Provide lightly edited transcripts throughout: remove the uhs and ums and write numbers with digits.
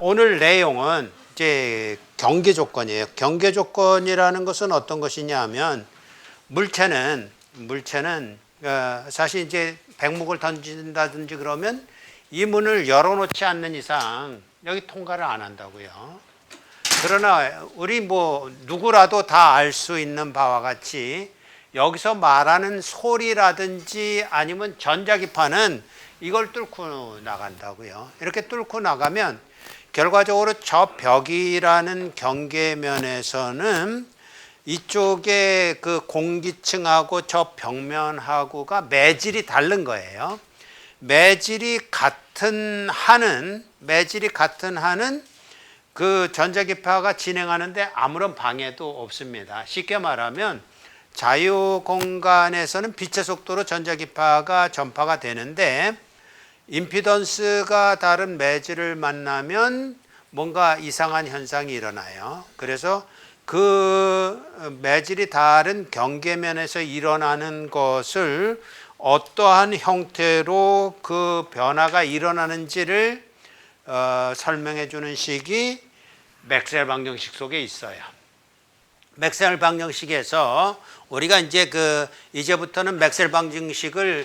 오늘 내용은 이제 경계 조건이에요. 경계 조건이라는 것은 어떤 것이냐 하면 물체는 사실 이제 백목을 던진다든지 그러면 이 문을 열어놓지 않는 이상 여기 통과를 안 한다고요. 그러나 우리 누구라도 다 알 수 있는 바와 같이 여기서 말하는 소리라든지 아니면 전자기파는 이걸 뚫고 나간다고요. 이렇게 뚫고 나가면 결과적으로 저 벽이라는 경계면에서는 이쪽에 그 공기층하고 저 벽면하고가 매질이 다른 거예요. 매질이 같은 한은 그 전자기파가 진행하는데 아무런 방해도 없습니다. 쉽게 말하면 자유 공간에서는 빛의 속도로 전자기파가 전파가 되는데 임피던스가 다른 매질을 만나면 뭔가 이상한 현상이 일어나요. 그래서 그 매질이 다른 경계면에서 일어나는 것을 어떠한 형태로 그 변화가 일어나는지를 설명해 주는 식이 맥스웰 방정식 속에 있어요. 맥스웰 방정식에서 우리가 이제부터는 맥스웰 방정식을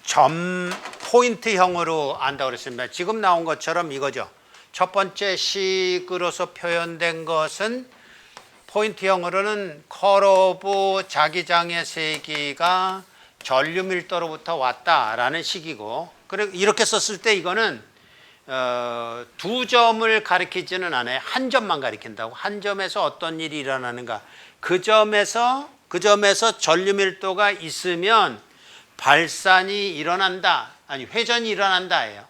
점 포인트형으로 안다고 그랬습니다. 지금 나온 것처럼 이거죠. 첫 번째 식으로서 표현된 것은 포인트형으로는 커브 자기장의 세기가 전류 밀도로부터 왔다라는 식이고, 그리고 이렇게 썼을 때 이거는 두 점을 가리키지는 않아요. 한 점만 가리킨다고. 한 점에서 어떤 일이 일어나는가. 그 점에서 전류 밀도가 있으면 발산이 일어난다. 아니, 회전이 일어난다예요.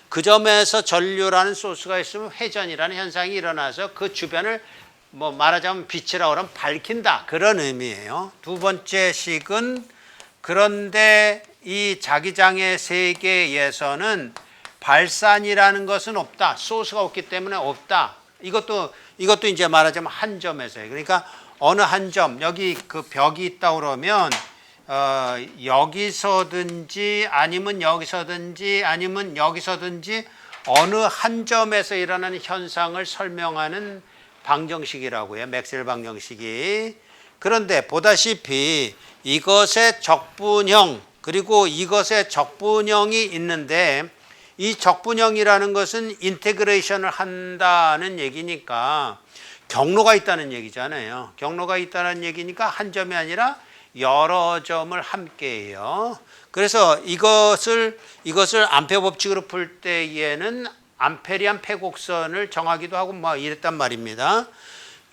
그 점에서 전류라는 소스가 있으면 회전이라는 현상이 일어나서 그 주변을 말하자면 빛이라고 그러면 밝힌다. 그런 의미예요. 두 번째 식은 그런데 이 자기장의 세계에서는 발산이라는 것은 없다. 소스가 없기 때문에 없다. 이것도 이제 말하자면 한 점에서요. 그러니까 어느 한 점, 여기 그 벽이 있다 그러면 여기서든지 아니면 여기서든지 어느 한 점에서 일어나는 현상을 설명하는 방정식이라고 해요. 맥스웰 방정식이. 그런데 보다시피 이것의 적분형 그리고 이것의 적분형이 있는데 이 적분형이라는 것은 인테그레이션을 한다는 얘기니까 경로가 있다는 얘기잖아요. 경로가 있다는 얘기니까 한 점이 아니라 여러 점을 함께해요. 그래서 이것을 암페어 법칙으로 풀 때에는 암페리안 패곡선을 정하기도 하고 이랬단 말입니다.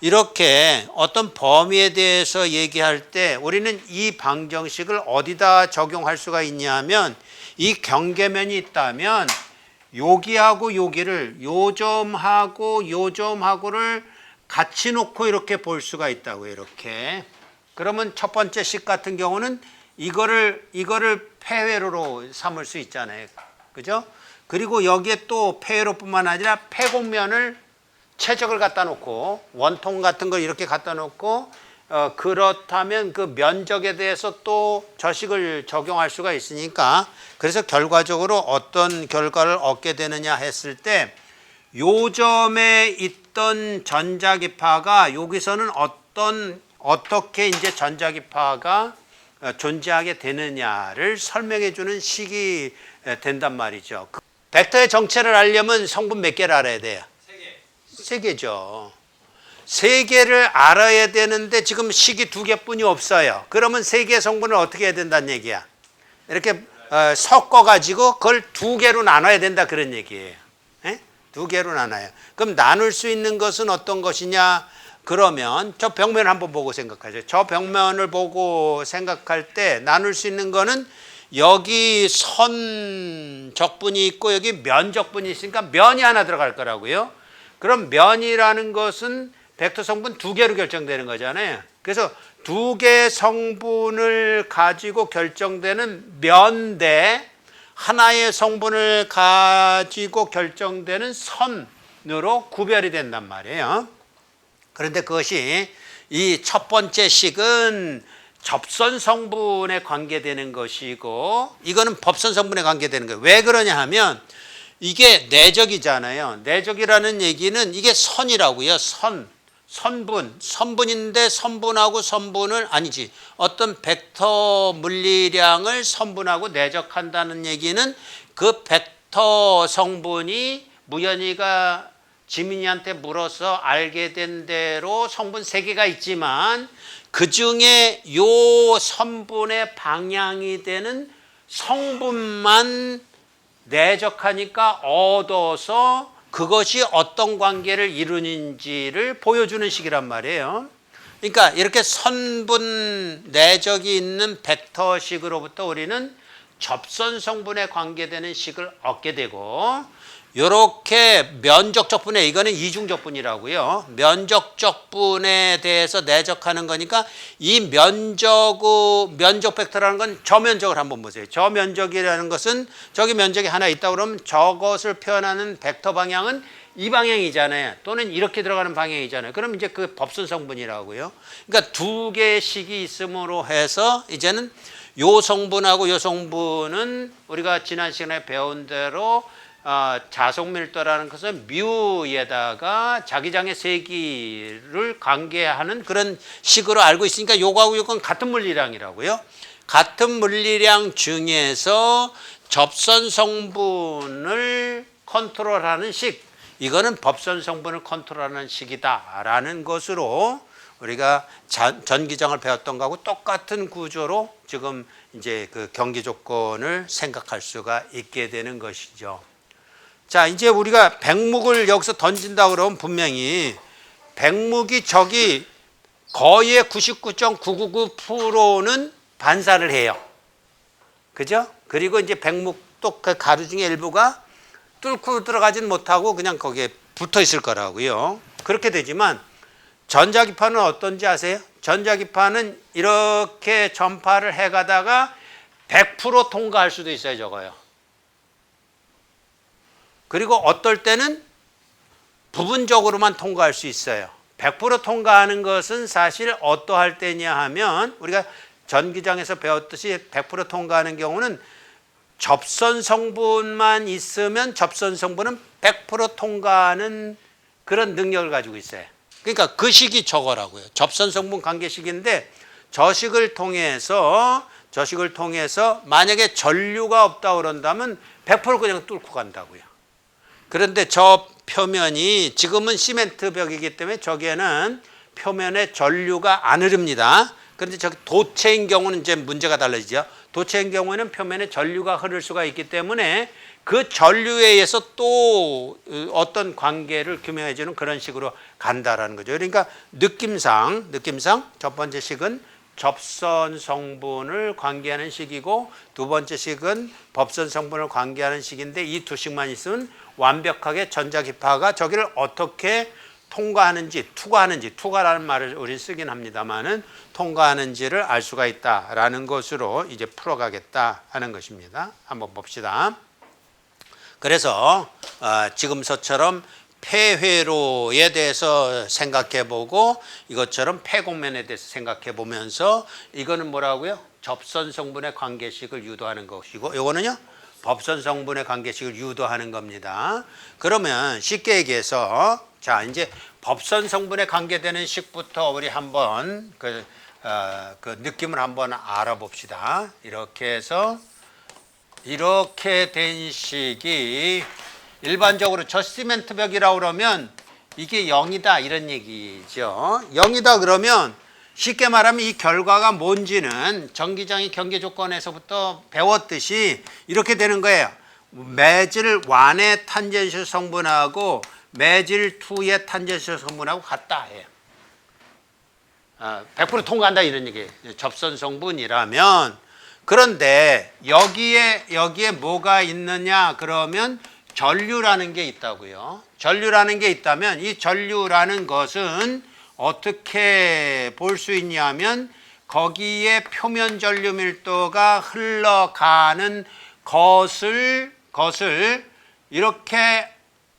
이렇게 어떤 범위에 대해서 얘기할 때 우리는 이 방정식을 어디다 적용할 수가 있냐 하면 이 경계면이 있다면 여기하고 여기를 요 점하고를 같이 놓고 이렇게 볼 수가 있다고요. 이렇게. 그러면 첫 번째 식 같은 경우는 이거를 폐회로로 삼을 수 있잖아요. 그죠? 그리고 여기에 또 폐회로뿐만 아니라 패곡면을 최적을 갖다 놓고 원통 같은 걸 이렇게 갖다 놓고 그렇다면 그 면적에 대해서 또 저식을 적용할 수가 있으니까 그래서 결과적으로 어떤 결과를 얻게 되느냐 했을 때 요점에 있던 전자기파가 여기서는 어떻게 이제 전자기파가 존재하게 되느냐를 설명해 주는 식이 된단 말이죠. 벡터의 정체를 알려면 성분 몇 개를 알아야 돼요? 세 개죠. 세 개를 알아야 되는데 지금 식이 두 개뿐이 없어요. 그러면 세 개의 성분을 어떻게 해야 된다는 얘기야? 이렇게 섞어가지고 그걸 두 개로 나눠야 된다 그런 얘기예요. 에? 두 개로 나눠요. 그럼 나눌 수 있는 것은 어떤 것이냐? 그러면 저 벽면을 한번 보고 생각하죠. 저 벽면을 보고 생각할 때 나눌 수 있는 거는 여기 선 적분이 있고 여기 면 적분이 있으니까 면이 하나 들어갈 거라고요. 그럼 면이라는 것은 벡터 성분 두 개로 결정되는 거잖아요. 그래서 두 개의 성분을 가지고 결정되는 면 대 하나의 성분을 가지고 결정되는 선으로 구별이 된단 말이에요. 그런데 그것이 이 첫 번째 식은 접선 성분에 관계되는 것이고 이거는 법선 성분에 관계되는 거예요. 왜 그러냐 하면 이게 내적이잖아요. 내적이라는 얘기는 이게 선이라고요. 선분인데 선분하고 선분을 아니지. 어떤 벡터 물리량을 선분하고 내적한다는 얘기는 그 벡터 성분이 무연이가 지민이한테 물어서 알게 된 대로 성분 3개가 있지만 그 중에 요 선분의 방향이 되는 성분만 내적하니까 얻어서 그것이 어떤 관계를 이루는지를 보여주는 식이란 말이에요. 그러니까 이렇게 선분 내적이 있는 벡터식으로부터 우리는 접선 성분에 관계되는 식을 얻게 되고 이렇게 면적적분에 이거는 이중적분이라고요. 면적적분에 대해서 내적하는 거니까 이 면적 벡터라는 건 저 면적을 한번 보세요. 저 면적이라는 것은 저기 면적이 하나 있다 그러면 저것을 표현하는 벡터 방향은 이 방향이잖아요. 또는 이렇게 들어가는 방향이잖아요. 그럼 이제 그 법선 성분이라고요. 그러니까 2개의 식이 있음으로 해서 이제는 요 성분하고 요 성분은 우리가 지난 시간에 배운 대로 자속 밀도라는 것은 뮤에다가 자기장의 세기를 관계하는 그런 식으로 알고 있으니까 요거하고 요건 같은 물리량이라고요. 같은 물리량 중에서 접선 성분을 컨트롤하는 식, 이거는 법선 성분을 컨트롤하는 식이다라는 것으로 우리가 전기장을 배웠던 거하고 똑같은 구조로 지금 이제 그 경기 조건을 생각할 수가 있게 되는 것이죠. 자, 이제 우리가 백묵을 여기서 던진다 그러면 분명히 백묵이 저기 거의 99.999%는 반사를 해요. 그죠? 그리고 이제 백묵도 그 가루 중에 일부가 뚫고 들어가진 못하고 그냥 거기에 붙어 있을 거라고요. 그렇게 되지만 전자기파는 어떤지 아세요? 전자기파는 이렇게 전파를 해가다가 100% 통과할 수도 있어요, 저거요. 그리고 어떨 때는 부분적으로만 통과할 수 있어요. 100% 통과하는 것은 사실 어떠할 때냐 하면 우리가 전기장에서 배웠듯이 100% 통과하는 경우는 접선 성분만 있으면 접선 성분은 100% 통과하는 그런 능력을 가지고 있어요. 그러니까 그 식이 저거라고요. 접선 성분 관계식인데 저 식을 통해서 만약에 전류가 없다 그런다면 100% 그냥 뚫고 간다고요. 그런데 저 표면이 지금은 시멘트 벽이기 때문에 저기에는 표면에 전류가 안 흐릅니다. 그런데 저기 도체인 경우는 이제 문제가 달라지죠. 도체인 경우에는 표면에 전류가 흐를 수가 있기 때문에 그 전류에 의해서 또 어떤 관계를 규명해 주는 그런 식으로 간다라는 거죠. 그러니까 느낌상 첫 번째 식은 접선 성분을 관계하는 식이고 두 번째 식은 법선 성분을 관계하는 식인데 이 두 식만 있으면 완벽하게 전자기파가 저기를 어떻게 통과하는지, 투과라는 말을 우리 쓰긴 합니다만은 통과하는지를 알 수가 있다라는 것으로 이제 풀어가겠다 하는 것입니다. 한번 봅시다. 그래서 지금서처럼 폐회로에 대해서 생각해보고 이것처럼 폐곡면에 대해서 생각해보면서 이거는 뭐라고요? 접선 성분의 관계식을 유도하는 것이고 이거는요? 법선 성분의 관계식을 유도하는 겁니다. 그러면 쉽게 얘기해서 자 이제 법선 성분에 관계되는 식부터 우리 한번 그 느낌을 한번 알아봅시다. 이렇게 해서 이렇게 된 식이 일반적으로 저 시멘트 벽이라고 그러면 이게 0이다 이런 얘기죠. 0이다 그러면 쉽게 말하면 이 결과가 뭔지는 전기장의 경계 조건에서부터 배웠듯이 이렇게 되는 거예요. 매질 1의 탄젠셜 성분하고 매질 2의 탄젠셜 성분하고 같다 해요. 100% 통과한다 이런 얘기예요. 접선 성분이라면. 그런데 여기에 뭐가 있느냐 그러면 전류라는 게 있다고요. 전류라는 게 있다면 이 전류라는 것은 어떻게 볼 수 있냐면 거기에 표면 전류 밀도가 흘러가는 것을 이렇게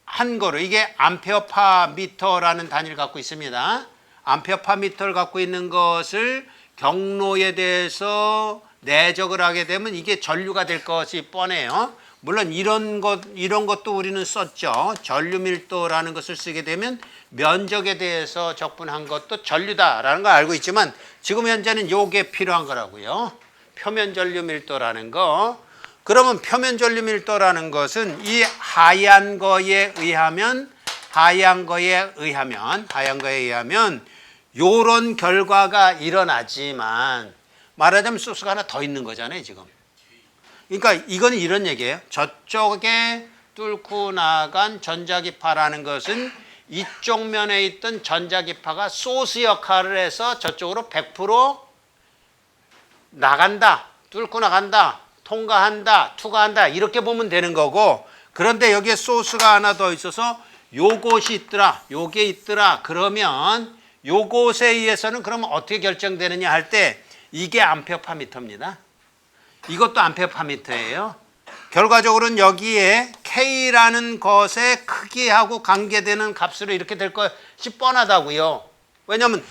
한 거로 이게 암페어파 미터라는 단위를 갖고 있습니다. 암페어파 미터를 갖고 있는 것을 경로에 대해서 내적을 하게 되면 이게 전류가 될 것이 뻔해요. 물론 이런 것도 우리는 썼죠. 전류 밀도라는 것을 쓰게 되면 면적에 대해서 적분한 것도 전류다라는 걸 알고 있지만 지금 현재는 요게 필요한 거라고요. 표면 전류 밀도라는 거. 그러면 표면 전류 밀도라는 것은 이 하얀 거에 의하면 요런 결과가 일어나지만 말하자면 소스가 하나 더 있는 거잖아요, 지금. 그러니까 이거는 이런 얘기예요. 저쪽에 뚫고 나간 전자기파라는 것은 이쪽 면에 있던 전자기파가 소스 역할을 해서 저쪽으로 100% 나간다, 뚫고 나간다, 통과한다, 투과한다 이렇게 보면 되는 거고, 그런데 여기에 소스가 하나 더 있어서 요것이 있더라, 요게 있더라 그러면 요것에 의해서는 그러면 어떻게 결정되느냐 할 때 이게 암페어 파미터입니다. 이것도 암페어 파미터예요. 결과적으로는 여기에 K라는 것의 크기하고 관계되는 값으로 이렇게 될 것이 뻔하다고요. 왜냐하면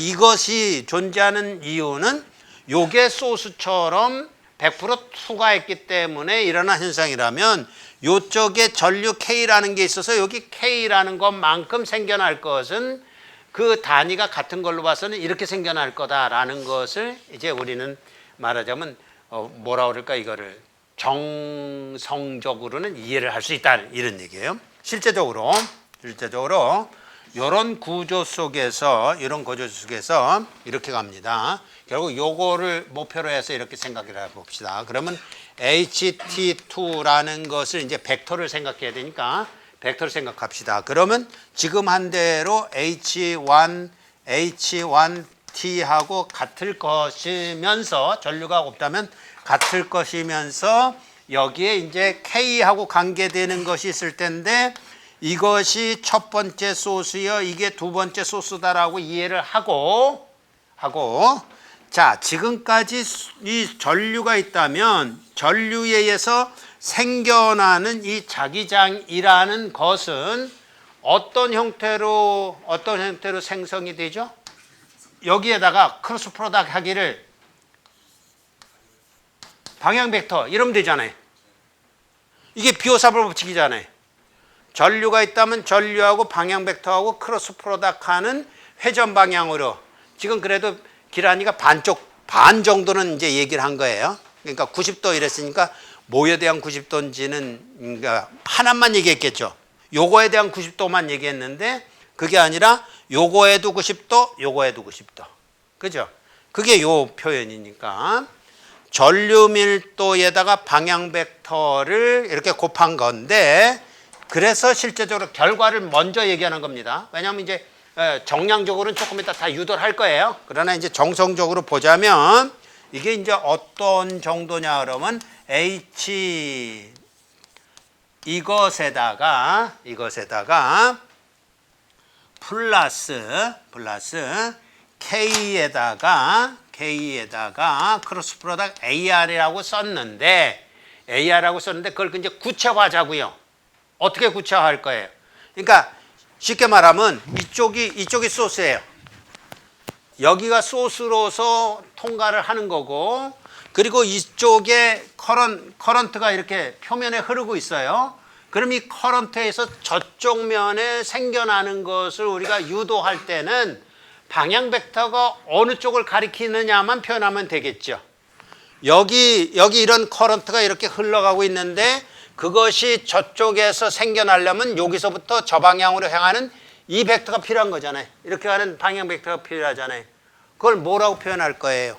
이것이 존재하는 이유는 요게 소스처럼 100% 투과했기 때문에 일어난 현상이라면 요쪽에 전류 K라는 게 있어서 여기 K라는 것만큼 생겨날 것은 그 단위가 같은 걸로 봐서는 이렇게 생겨날 거다라는 것을 이제 우리는 말하자면 뭐라 그럴까, 이거를 정성적으로는 이해를 할 수 있다 이런 얘기예요. 실제적으로 이런 구조 속에서 이렇게 갑니다. 결국 요거를 목표로 해서 이렇게 생각을 해봅시다. 그러면 HT2라는 것을 이제 벡터를 생각해야 되니까 벡터를 생각합시다. 그러면 지금 한 대로 H1T하고 같을 것이면서 전류가 없다면 같을 것이면서 여기에 이제 K하고 관계되는 것이 있을 텐데 이것이 첫 번째 소스여 이게 두 번째 소스다라고 이해를 하고 자, 지금까지 이 전류가 있다면 전류에 의해서 생겨나는 이 자기장이라는 것은 어떤 형태로 생성이 되죠? 여기에다가 크로스 프로덕트 하기를 방향 벡터 이러면 되잖아요. 이게 비오사불 법칙이잖아요. 전류가 있다면 전류하고 방향 벡터하고 크로스 프로덕트 하는 회전 방향으로, 지금 그래도 기란이가 반 정도는 이제 얘기를 한 거예요. 그러니까 90도 이랬으니까 뭐에 대한 90도인지는 그러니까 하나만 얘기했겠죠. 요거에 대한 90도만 얘기했는데 그게 아니라 요거에도 90도, 요거에도 90도. 그죠? 그게 요 표현이니까 전류 밀도에다가 방향 벡터를 이렇게 곱한 건데, 그래서 실제적으로 결과를 먼저 얘기하는 겁니다. 왜냐하면 이제 정량적으로는 조금 이따 다 유도를 할 거예요. 그러나 이제 정성적으로 보자면 이게 이제 어떤 정도냐 그러면 H 이것에다가 플러스 K에다가 크로스 프로덕트 AR이라고 썼는데 그걸 이제 구체화하자고요. 어떻게 구체화할 거예요? 그러니까 쉽게 말하면 이쪽이 소스예요. 여기가 소스로서 통과를 하는 거고, 그리고 이쪽에 커런트가 이렇게 표면에 흐르고 있어요. 그럼 이 커런트에서 저쪽 면에 생겨나는 것을 우리가 유도할 때는 방향 벡터가 어느 쪽을 가리키느냐만 표현하면 되겠죠. 여기 이런 커런트가 이렇게 흘러가고 있는데 그것이 저쪽에서 생겨나려면 여기서부터 저 방향으로 향하는 이 벡터가 필요한 거잖아요. 이렇게 가는 방향 벡터가 필요하잖아요. 그걸 뭐라고 표현할 거예요?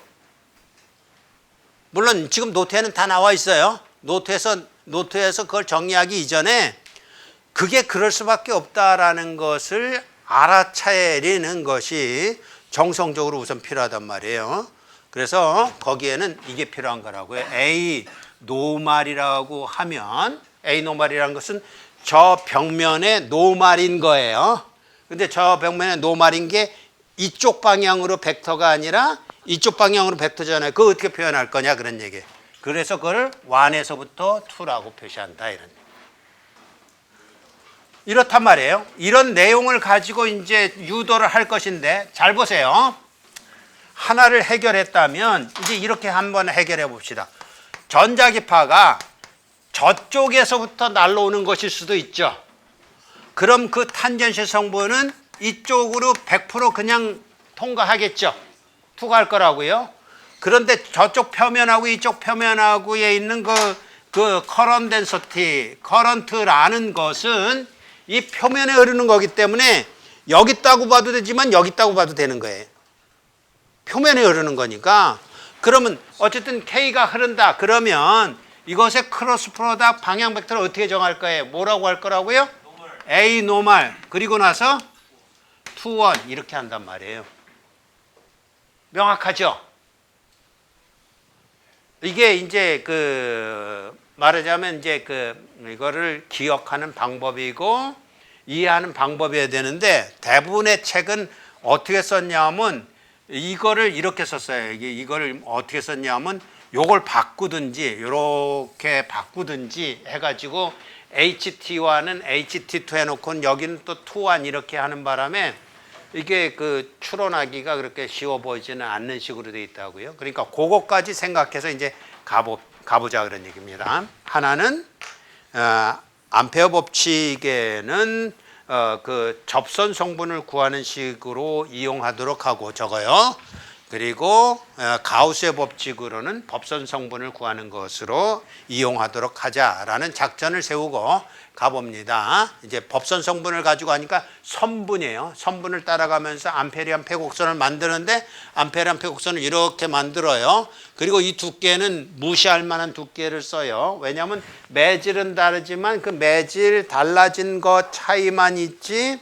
물론 지금 노트에는 다 나와 있어요. 노트에서 그걸 정리하기 이전에 그게 그럴 수밖에 없다라는 것을 알아차리는 것이 정성적으로 우선 필요하단 말이에요. 그래서 거기에는 이게 필요한 거라고요. A 노말이라고 하면, A 노말이라는 것은 저 벽면의 노말인 거예요. 근데 저 벽면의 노말인 게 이쪽 방향으로 벡터가 아니라 이쪽 방향으로 벡터잖아요. 그거 어떻게 표현할 거냐 그런 얘기예요. 그래서 그걸 1에서부터 2라고 표시한다 이런. 이렇단 말이에요. 이런 내용을 가지고 이제 유도를 할 것인데 잘 보세요. 하나를 해결했다면 이제 이렇게 한번 해결해 봅시다. 전자기파가 저쪽에서부터 날라오는 것일 수도 있죠. 그럼 그 탄젠시 성분은 이쪽으로 100% 그냥 통과하겠죠. 투과할 거라고요. 그런데 저쪽 표면하고 이쪽 표면하고에 있는 그 커런트 덴서티, 커런트라는 것은 이 표면에 흐르는 거기 때문에 여기 있다고 봐도 되지만 여기 있다고 봐도 되는 거예요. 표면에 흐르는 거니까. 그러면 어쨌든 K가 흐른다. 그러면 이것의 크로스 프로덕트 방향 벡터를 어떻게 정할 거예요? 뭐라고 할 거라고요? A 노멀. 그리고 나서 2, 1 이렇게 한단 말이에요. 명확하죠? 이게 이제 말하자면 이제 이거를 기억하는 방법이고 이해하는 방법이어야 되는데 대부분의 책은 어떻게 썼냐면 이거를 이렇게 썼어요. 이거를 어떻게 썼냐면 요걸 바꾸든지 이렇게 바꾸든지 해가지고 HT1은 HT2 해놓고 여기는 또 2, 1 이렇게 하는 바람에 이게 추론하기가 그렇게 쉬워 보이지는 않는 식으로 되어 있다고요. 그러니까 그것까지 생각해서 이제 가보자 그런 얘기입니다. 하나는 암페어 법칙에는 그 접선 성분을 구하는 식으로 이용하도록 하고 적어요. 그리고 가우스의 법칙으로는 법선 성분을 구하는 것으로 이용하도록 하자라는 작전을 세우고 가봅니다. 이제 법선 성분을 가지고 하니까 선분이에요. 선분을 따라가면서 암페리안 폐곡선을 만드는데 암페리안 폐곡선을 이렇게 만들어요. 그리고 이 두께는 무시할 만한 두께를 써요. 왜냐하면 매질은 다르지만 그 매질 달라진 것 차이만 있지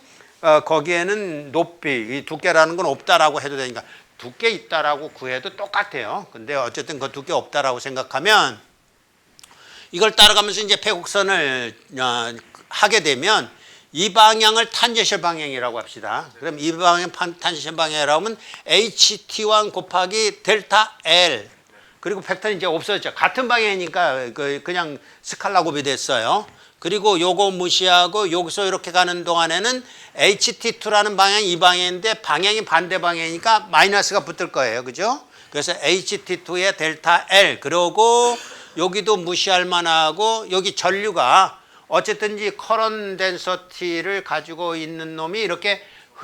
거기에는 높이, 이 두께라는 건 없다라고 해도 되니까 두께 있다라고 구해도 똑같아요. 근데 어쨌든 그 두께 없다라고 생각하면 이걸 따라가면서 이제 폐곡선을 하게 되면 이 방향을 탄젠셜 방향이라고 합시다. 그럼 이 방향 탄젠셜 방향이라고 하면 HT1 곱하기 델타 L 그리고 벡터는 이제 없어졌죠. 같은 방향이니까 그냥 스칼라 곱이 됐어요. 그리고 요거 무시하고 여기서 이렇게 가는 동안에는 HT2라는 방향이 이 방향인데 방향이 반대 방향이니까 마이너스가 붙을 거예요. 그죠? 그래서 HT2의 델타 L 그러고 여기도 무시할 만하고 여기 전류가 어쨌든지 커런트 덴서티를 가지고 있는 놈이 이렇게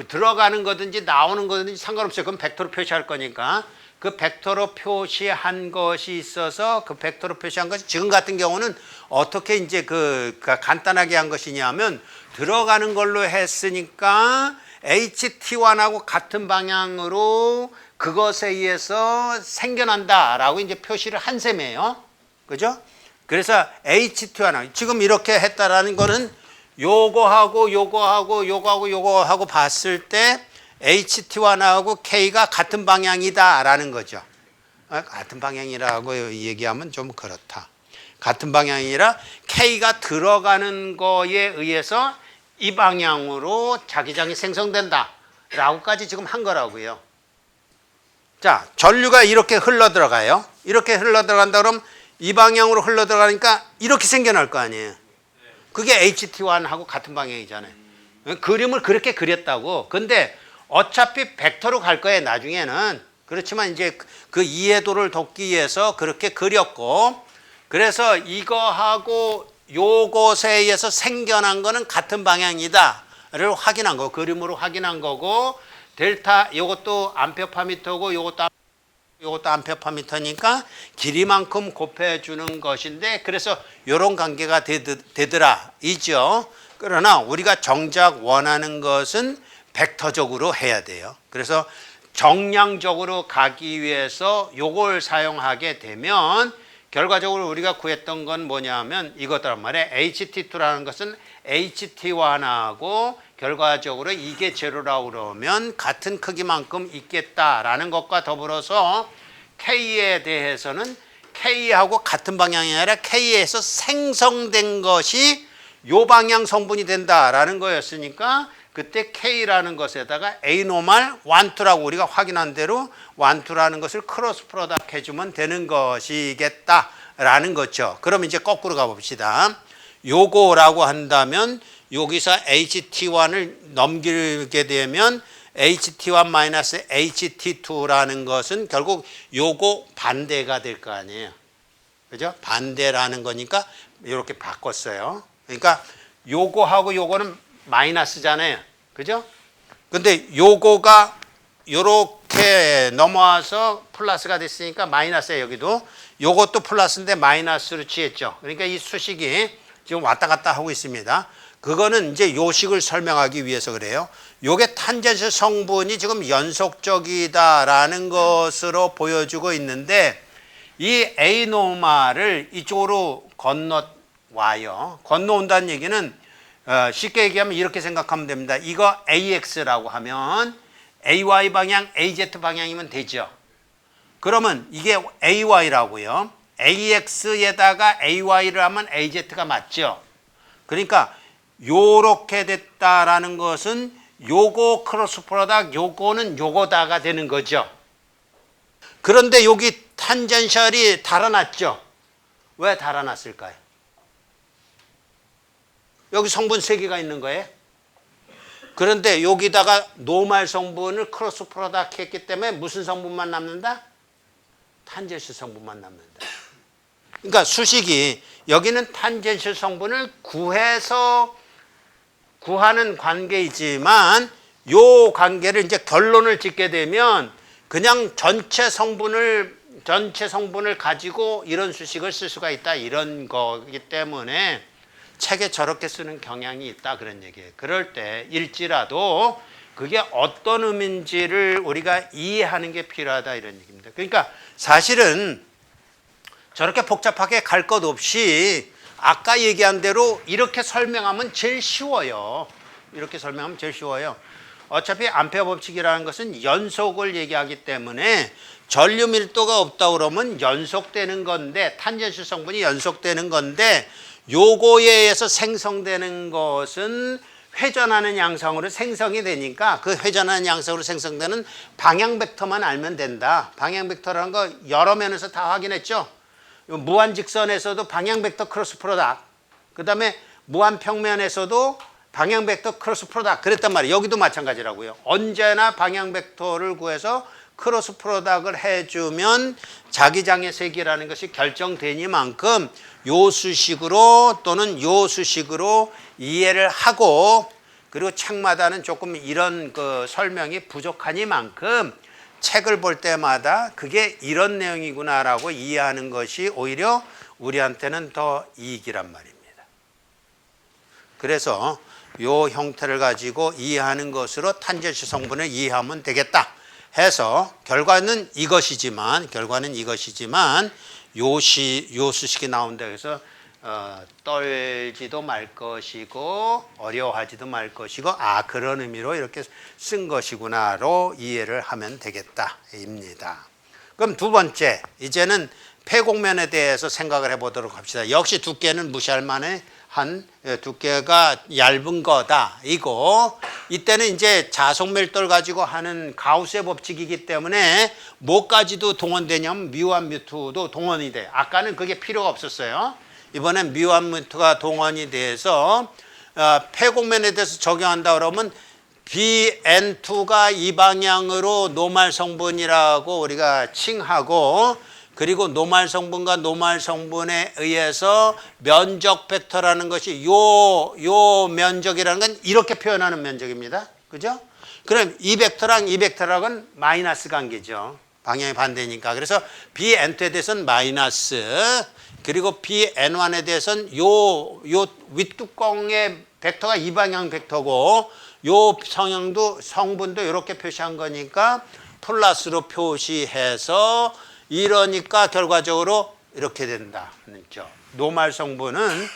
들어가는 거든지 나오는 거든지 상관없어요. 그럼 벡터로 표시할 거니까 그 벡터로 표시한 것이 있어서 그 벡터로 표시한 것이 지금 같은 경우는 어떻게 이제 간단하게 한 것이냐면 들어가는 걸로 했으니까 HT1하고 같은 방향으로 그것에 의해서 생겨난다라고 이제 표시를 한 셈이에요. 그죠? 그래서 HT1 지금 이렇게 했다라는 거는 요거하고 봤을 때 HT1하고 K가 같은 방향이다라는 거죠. 같은 방향이라고 얘기하면 좀 그렇다. 같은 방향이라 K가 들어가는 거에 의해서 이 방향으로 자기장이 생성된다라고까지 지금 한 거라고요. 자, 전류가 이렇게 흘러 들어가요. 이렇게 흘러 들어간다 그러면 이 방향으로 흘러 들어가니까 이렇게 생겨날 거 아니에요. 그게 HT1하고 같은 방향이잖아요. 그림을 그렇게 그렸다고. 근데 어차피 벡터로 갈 거예요, 나중에는. 그렇지만 이제 그 이해도를 돕기 위해서 그렇게 그렸고, 그래서 이거하고 요것에 의해서 생겨난 거는 같은 방향이다를 확인한 거, 그림으로 확인한 거고, 델타, 요것도 암페어파미터고, 요것도 암페어파미터니까 길이만큼 곱해주는 것인데, 그래서 요런 관계가 되더라, 이죠. 그러나 우리가 정작 원하는 것은 벡터적으로 해야 돼요. 그래서 정량적으로 가기 위해서 요걸 사용하게 되면 결과적으로 우리가 구했던 건 뭐냐면 이거란 말이에요. HT2라는 것은 HT1하고 결과적으로 이게 제로라고 그러면 같은 크기만큼 있겠다라는 것과 더불어서 K에 대해서는 K하고 같은 방향이 아니라 K에서 생성된 것이 요 방향 성분이 된다라는 거였으니까 그때 K라는 것에다가 A 노멀 1, 2라고 우리가 확인한 대로 1, 2라는 것을 크로스 프로덕트 해주면 되는 것이겠다라는 거죠. 그럼 이제 거꾸로 가봅시다. 요거라고 한다면 여기서 HT1을 넘기게 되면 HT1 마이너스 HT2라는 것은 결국 요거 반대가 될 거 아니에요. 그죠? 반대라는 거니까 이렇게 바꿨어요. 그러니까 요거하고 요거는 마이너스잖아요. 그죠? 근데 요거가 요렇게 넘어와서 플러스가 됐으니까 마이너스예요. 여기도 요것도 플러스인데 마이너스로 취했죠. 그러니까 이 수식이 지금 왔다 갔다 하고 있습니다. 그거는 이제 요 식을 설명하기 위해서 그래요. 요게 탄젠트 성분이 지금 연속적이다라는 것으로 보여주고 있는데 이 A 노마를 이쪽으로 건너와요. 건너온다는 얘기는 쉽게 얘기하면 이렇게 생각하면 됩니다. 이거 AX라고 하면 AY 방향, AZ 방향이면 되죠. 그러면 이게 AY라고요. AX에다가 AY를 하면 AZ가 맞죠. 그러니까 요렇게 됐다라는 것은 요거 크로스 프로덕트, 요거는 요거다가 되는 거죠. 그런데 여기 탄젠셜이 달아났죠. 왜 달아났을까요? 여기 성분 3개가 있는 거예요. 그런데 여기다가 노말 성분을 크로스 프로덕트 했기 때문에 무슨 성분만 남는다? 탄젠실 성분만 남는다. 그러니까 수식이 여기는 탄젠실 성분을 구하는 관계이지만 요 관계를 이제 결론을 짓게 되면 그냥 전체 성분을 가지고 이런 수식을 쓸 수가 있다 이런 거기 때문에 책에 저렇게 쓰는 경향이 있다 그런 얘기예요. 그럴 때 일지라도 그게 어떤 의미인지를 우리가 이해하는 게 필요하다 이런 얘기입니다. 그러니까 사실은 저렇게 복잡하게 갈 것 없이 아까 얘기한 대로 이렇게 설명하면 제일 쉬워요. 이렇게 설명하면 제일 쉬워요. 어차피 암페어 법칙이라는 것은 연속을 얘기하기 때문에 전류 밀도가 없다 그러면 연속되는 건데 탄젠실 성분이 연속되는 건데 요거에 의해서 생성되는 것은 회전하는 양상으로 생성이 되니까 그 회전하는 양상으로 생성되는 방향 벡터만 알면 된다. 방향 벡터라는 거 여러 면에서 다 확인했죠. 무한직선에서도 방향 벡터 크로스 프로덕트, 그 다음에 무한평면에서도 방향 벡터 크로스 프로덕트 그랬단 말이에요. 여기도 마찬가지라고요. 언제나 방향 벡터를 구해서 크로스 프로덕트를 해주면 자기장의 세기라는 것이 결정되니만큼 요 수식으로 또는 요 수식으로 이해를 하고, 그리고 책마다는 조금 이런 그 설명이 부족하니만큼 책을 볼 때마다 그게 이런 내용이구나라고 이해하는 것이 오히려 우리한테는 더 이익이란 말입니다. 그래서 요 형태를 가지고 이해하는 것으로 탄젠실 성분을 이해하면 되겠다 해서 결과는 이것이지만 요 수식이 나온다 해서 떨지도 말 것이고 어려워하지도 말 것이고 그런 의미로 이렇게 쓴 것이구나로 이해를 하면 되겠다입니다. 그럼 두 번째, 이제는 폐곡면에 대해서 생각을 해보도록 합시다. 역시 두께는 무시할 만해 한 두께가 얇은 거다 이거. 이때는 이제 자속 밀도를 가지고 하는 가우스의 법칙이기 때문에 뭐까지도 동원되냐면 뮤1 뮤2도 동원이 돼. 아까는 그게 필요가 없었어요. 이번엔 뮤1 뮤2가 동원이 돼서 폐곡면에 대해서 적용한다 그러면 BN2가 이 방향으로 노말 성분이라고 우리가 칭하고, 그리고 노말 성분과 노말 성분에 의해서 면적 벡터라는 것이 요 면적이라는 건 이렇게 표현하는 면적입니다. 그죠? 그럼 이 벡터랑 이 벡터랑은 마이너스 관계죠. 방향이 반대니까. 그래서 BN2에 대해서는 마이너스, 그리고 BN1에 대해서는 요 윗뚜껑의 벡터가 이 방향 벡터고 요 성분도 이렇게 표시한 거니까 플러스로 표시해서 이러니까 결과적으로 이렇게 된다. 노말 성분은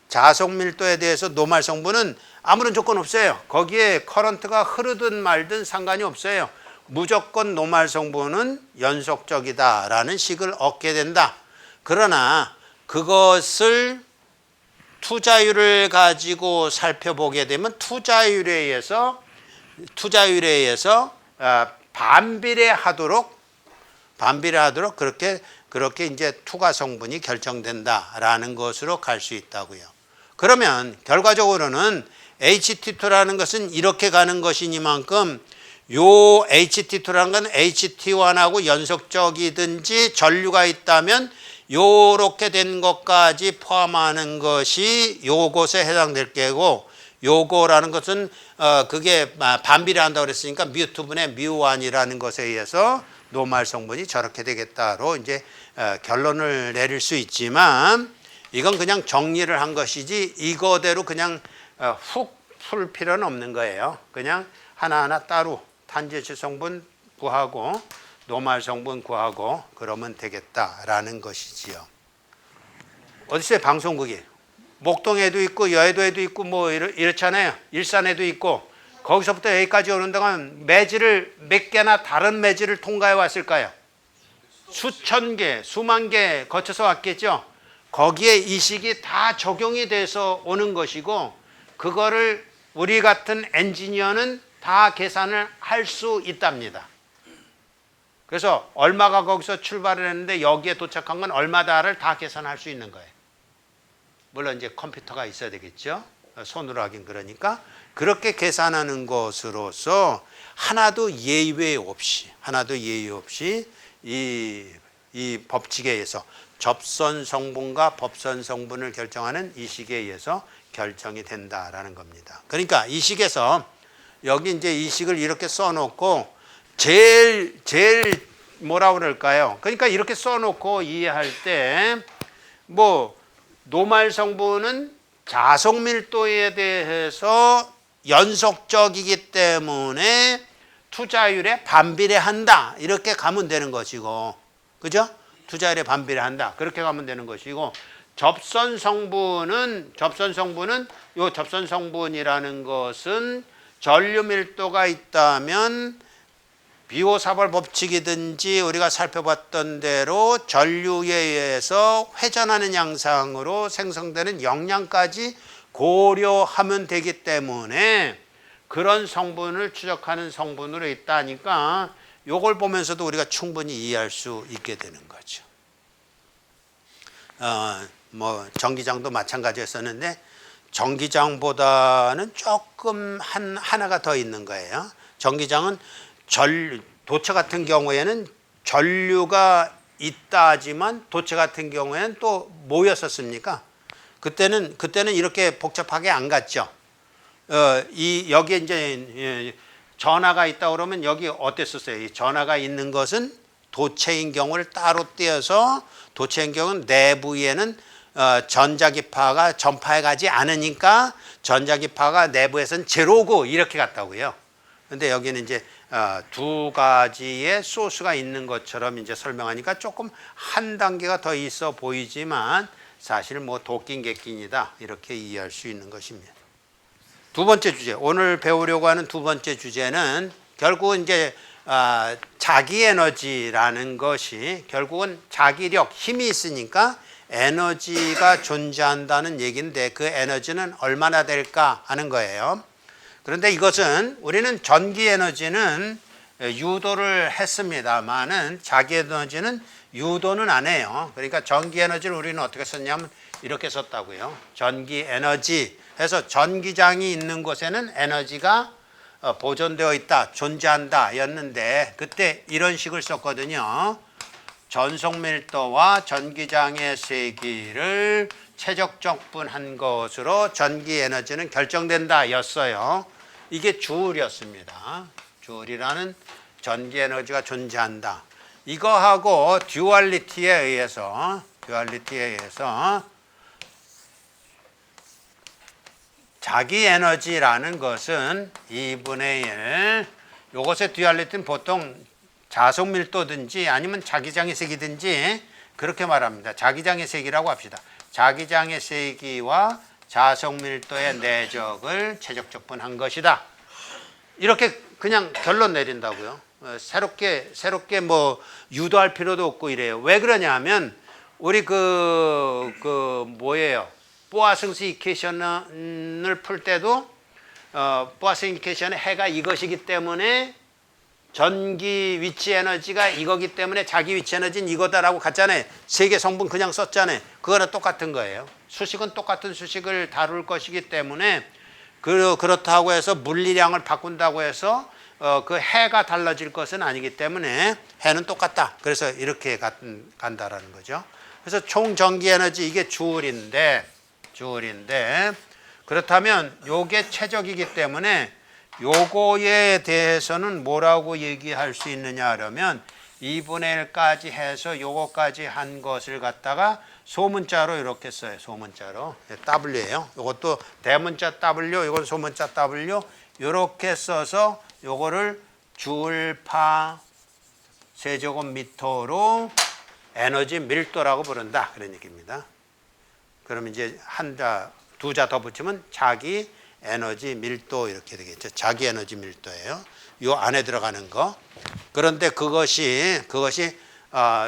자속 밀도에 대해서 노말 성분은 아무런 조건 없어요. 거기에 커런트가 흐르든 말든 상관이 없어요. 무조건 노말 성분은 연속적이다라는 식을 얻게 된다. 그러나 그것을 투자율을 가지고 살펴보게 되면 투자율에 의해서 반비례하도록 그렇게 이제 투과 성분이 결정된다라는 것으로 갈 수 있다고요. 그러면 결과적으로는 HT2라는 것은 이렇게 가는 것이니만큼 요 HT2라는 건 HT1하고 연속적이든지 전류가 있다면 요렇게 된 것까지 포함하는 것이 요것에 해당될 게고, 요거라는 것은 그게 반비례한다고 그랬으니까 뮤2분의 뮤1이라는 것에 의해서 노말 성분이 저렇게 되겠다로 이제 결론을 내릴 수 있지만, 이건 그냥 정리를 한 것이지 이거대로 그냥 훅 풀 필요는 없는 거예요. 그냥 하나하나 따로 탄제치 성분 구하고 노말 성분 구하고 그러면 되겠다라는 것이지요. 어디서요? 방송국이 목동에도 있고 여의도에도 있고 뭐 이렇잖아요. 일산에도 있고. 거기서부터 여기까지 오는 동안 매질을 몇 개나 다른 매질을 통과해 왔을까요? 수천 개, 수만 개 거쳐서 왔겠죠. 거기에 이식이 다 적용이 돼서 오는 것이고, 그거를 우리 같은 엔지니어는 다 계산을 할 수 있답니다. 그래서 얼마가 거기서 출발을 했는데 여기에 도착한 건 얼마다를 다 계산할 수 있는 거예요. 물론 이제 컴퓨터가 있어야 되겠죠. 손으로 하긴 그러니까. 그렇게 계산하는 것으로서 하나도 예외 없이 이 법칙에 의해서 접선 성분과 법선 성분을 결정하는 이식에 의해서 결정이 된다라는 겁니다. 그러니까 이식에서 여기 이제 이식을 이렇게 써놓고 제일 뭐라 그럴까요? 그러니까 이렇게 써놓고 이해할 때 뭐 노말 성분은 자석 밀도에 대해서 연속적이기 때문에 투자율에 반비례한다 이렇게 가면 되는 것이고, 그죠? 투자율에 반비례한다 그렇게 가면 되는 것이고, 접선 성분은 요 접선 성분이라는 것은 전류 밀도가 있다면 비호사벌 법칙이든지 우리가 살펴봤던 대로 전류에 의해서 회전하는 양상으로 생성되는 영향까지 고려하면 되기 때문에 그런 성분을 추적하는 성분으로 있다니까 요걸 보면서도 우리가 충분히 이해할 수 있게 되는 거죠. 뭐 전기장도 마찬가지였었는데 전기장보다는 조금 하나가 더 있는 거예요. 전기장은 도체 같은 경우에는 전류가 있다 하지만 도체 같은 경우에는 또 뭐였었습니까? 그때는 이렇게 복잡하게 안 갔죠. 여기에 이제 전하가 있다 그러면 여기 어땠었어요? 이 전하가 있는 것은 도체인 경우를 따로 떼어서, 도체인 경우는 내부에는 전자기파가 전파해 가지 않으니까 전자기파가 내부에서는 제로고 이렇게 갔다고요. 근데 여기는 이제 두 가지의 소스가 있는 것처럼 이제 설명하니까 조금 한 단계가 더 있어 보이지만 사실 뭐 도끼인 객끼이다 이렇게 이해할 수 있는 것입니다. 두 번째 주제, 오늘 배우려고 하는 두 번째 주제는 결국은 이제 자기 에너지라는 것이 결국은 자기력, 힘이 있으니까 에너지가 존재한다는 얘기인데 그 에너지는 얼마나 될까 하는 거예요. 그런데 이것은 우리는 전기 에너지는 유도를 했습니다만은 자기 에너지는 유도는 안 해요. 그러니까 전기 에너지를 우리는 어떻게 썼냐면 이렇게 썼다고요. 전기 에너지 해서 전기장이 있는 곳에는 에너지가 보존되어 있다, 존재한다 였는데 그때 이런 식을 썼거든요. 전속 밀도와 전기장의 세기를 최적적분한 것으로 전기 에너지는 결정된다 였어요. 이게 주울이었습니다. 주울이라는 전기 에너지가 존재한다. 이거하고 듀얼리티에 의해서 자기 에너지라는 것은 2분의 1, 요것의 듀얼리티는 보통 자석 밀도든지 아니면 자기장의 세기든지 그렇게 말합니다. 자기장의 세기라고 합시다. 자기장의 세기와 자석 밀도의 내적을 최적적분한 것이다. 이렇게 그냥 결론 내린다고요. 새롭게 뭐 유도할 필요도 없고 이래요. 왜 그러냐 하면 우리 뭐예요? 포아승스 이퀘이션을 풀 때도 포아승스 이퀘이션의 해가 이것이기 때문에 전기 위치 에너지가 이거기 때문에 자기 위치 에너지는 이거다라고 갔잖아요. 세 개 성분 그냥 썼잖아요. 그거는 똑같은 거예요. 수식은 똑같은 수식을 다룰 것이기 때문에 그렇다고 해서 물리량을 바꾼다고 해서 그 해가 달라질 것은 아니기 때문에 해는 똑같다. 그래서 이렇게 간다라는 거죠. 그래서 총 전기 에너지 이게 주울인데 그렇다면 요게 최적이기 때문에 요거에 대해서는 뭐라고 얘기할 수 있느냐 그러면 2분의 1까지 해서 요거까지 한 것을 갖다가 소문자로 이렇게 써요. 소문자로. W예요. 요것도 대문자 W, 이건 소문자 W. 이렇게 써서 요거를 줄파 세제곱미터로 에너지 밀도라고 부른다. 그런 얘기입니다. 그럼 이제 두 자 더 붙이면 자기 에너지 밀도 이렇게 되겠죠. 자기 에너지 밀도예요. 요 안에 들어가는 거. 그런데 그것이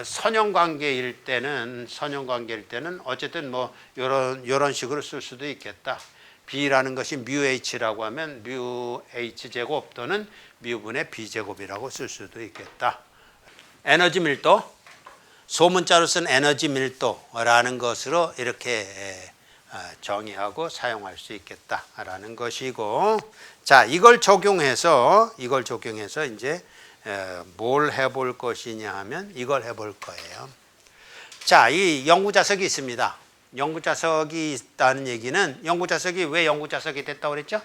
선형 관계일 때는 어쨌든 뭐 요런 식으로 쓸 수도 있겠다. B라는 것이 뮤 H라고 하면 뮤 H 제곱 또는 뮤분의 B 제곱이라고 쓸 수도 있겠다. 에너지 밀도, 소문자로 쓴 에너지 밀도라는 것으로 이렇게 정의하고 사용할 수 있겠다라는 것이고, 자, 이걸 적용해서 이제 뭘 해볼 것이냐 하면 이걸 해볼 거예요. 자, 이 연구자석이 있습니다. 연구자석이 있다는 얘기는 연구자석이 왜 연구자석이 됐다고 그랬죠?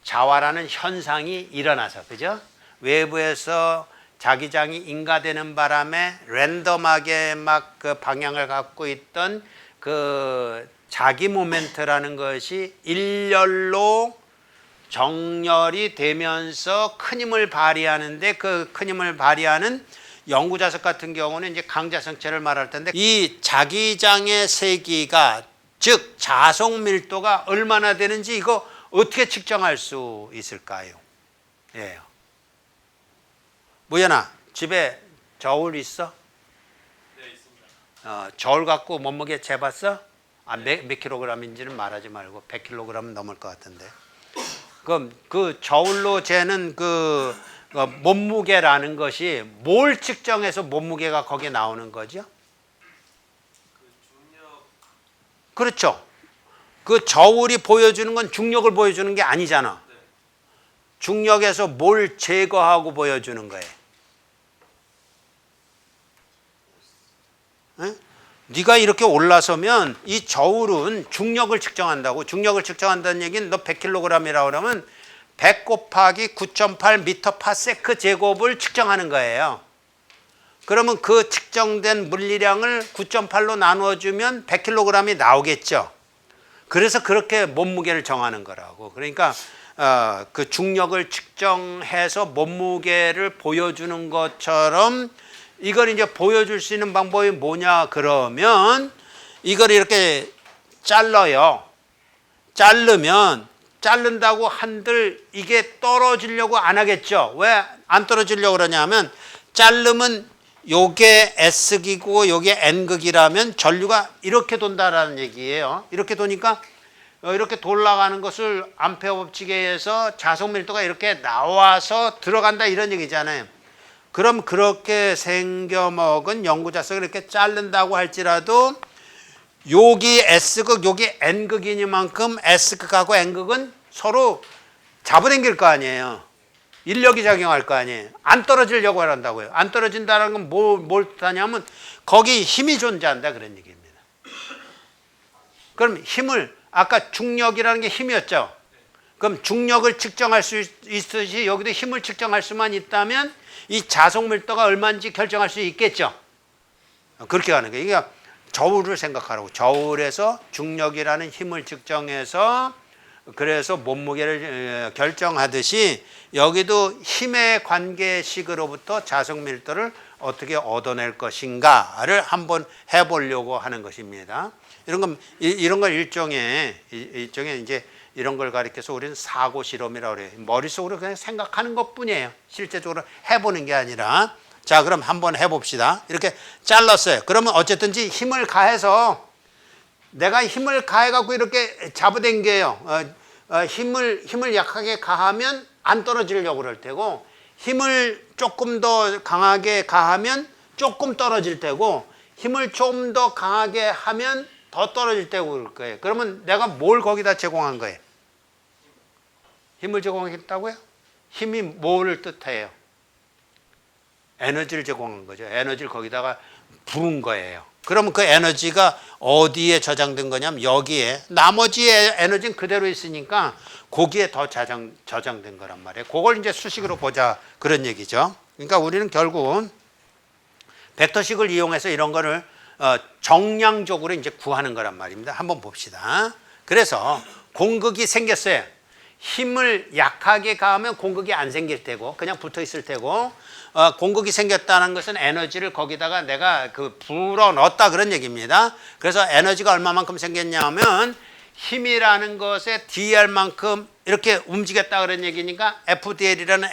자화라는 현상이 일어나서, 그죠? 외부에서 자기장이 인가되는 바람에 랜덤하게 막 그 방향을 갖고 있던 그 자기 모멘트라는 것이 일렬로 정렬이 되면서 큰 힘을 발휘하는데, 그 큰 힘을 발휘하는 연구자석 같은 경우는 이제 강자성체를 말할 텐데, 이 자기장의 세기가, 즉 자속 밀도가 얼마나 되는지 이거 어떻게 측정할 수 있을까요? 예. 무연아, 집에 저울 있어? 네, 있습니다. 저울 갖고 몸무게 재봤어? 몇 킬로그램인지는 말하지 말고 100킬로그램은 넘을 것 같은데. 그럼 그 저울로 재는 그 몸무게라는 것이 뭘 측정해서 몸무게가 거기에 나오는 거죠? 그 중력. 그렇죠. 그 저울이 보여주는 건 중력을 보여주는 게 아니잖아. 네. 중력에서 뭘 제거하고 보여주는 거예요. 네? 네가 이렇게 올라서면 이 저울은 중력을 측정한다고. 중력을 측정한다는 얘기는 너 100kg이라고 그러면 100 곱하기 9.8 미터 파세크 제곱을 측정하는 거예요. 그러면 그 측정된 물리량을 9.8로 나누어주면 100kg이 나오겠죠. 그래서 그렇게 몸무게를 정하는 거라고. 그러니까 그 중력을 측정해서 몸무게를 보여주는 것처럼 이걸 이제 보여줄 수 있는 방법이 뭐냐 그러면 이걸 이렇게 잘라요. 자른다고 한들 이게 떨어지려고 안 하겠죠. 왜 안 떨어지려고 그러냐면, 자르면 요게 S극이고 요게 N극이라면 전류가 이렇게 돈다라는 얘기예요. 이렇게 도니까 이렇게 돌아가는 것을 암페어 법칙에 의해서 자속 밀도가 이렇게 나와서 들어간다 이런 얘기잖아요. 그럼 그렇게 생겨먹은 연구자석을 이렇게 자른다고 할지라도 여기 S극, 여기 N극이니만큼 S극하고 N극은 서로 잡아당길 거 아니에요. 인력이 작용할 거 아니에요. 안 떨어지려고 한다고요. 안 떨어진다는 건 뭘 뜻하냐면 거기 힘이 존재한다 그런 얘기입니다. 그럼 힘을, 아까 중력이라는 게 힘이었죠. 그럼 중력을 측정할 수 있듯이 여기도 힘을 측정할 수만 있다면 이 자속 밀도가 얼마인지 결정할 수 있겠죠. 그렇게 가는 거예요. 그러니까 저울을 생각하라고. 저울에서 중력이라는 힘을 측정해서 그래서 몸무게를 결정하듯이 여기도 힘의 관계식으로부터 자속 밀도를 어떻게 얻어낼 것인가를 한번 해보려고 하는 것입니다. 이런 걸 일종의 이제 이런 걸 가리켜서 우리는 사고 실험이라고 그래요. 머릿속으로 그냥 생각하는 것뿐이에요. 실제적으로 해보는 게 아니라. 자, 그럼 한번 해봅시다. 이렇게 잘랐어요. 그러면 어쨌든지 힘을 가해서, 내가 힘을 가해갖고 이렇게 잡아당겨요. 힘을 약하게 가하면 안 떨어지려고 그럴 테고, 힘을 조금 더 강하게 가하면 조금 떨어질 테고, 힘을 좀 더 강하게 하면 더 떨어질 때고 그럴 거예요. 그러면 내가 뭘 거기다 제공한 거예요? 힘을 제공했다고요? 힘이 뭐를 뜻해요? 에너지를 제공한 거죠. 에너지를 거기다가 부은 거예요. 그러면 그 에너지가 어디에 저장된 거냐면 여기에, 나머지의 에너지는 그대로 있으니까 거기에 더 저장된 거란 말이에요. 그걸 이제 수식으로 보자 그런 얘기죠. 그러니까 우리는 결국 벡터식을 이용해서 이런 거를 정량적으로 이제 구하는 거란 말입니다. 한번 봅시다. 그래서 공극이 생겼어요. 힘을 약하게 가하면 공극이 안 생길 테고 그냥 붙어 있을 테고, 공극이 생겼다는 것은 에너지를 거기다가 내가 불어 넣었다 그런 얘기입니다. 그래서 에너지가 얼마만큼 생겼냐면 힘이라는 것에 DL만큼 이렇게 움직였다 그런 얘기니까 FDL이라는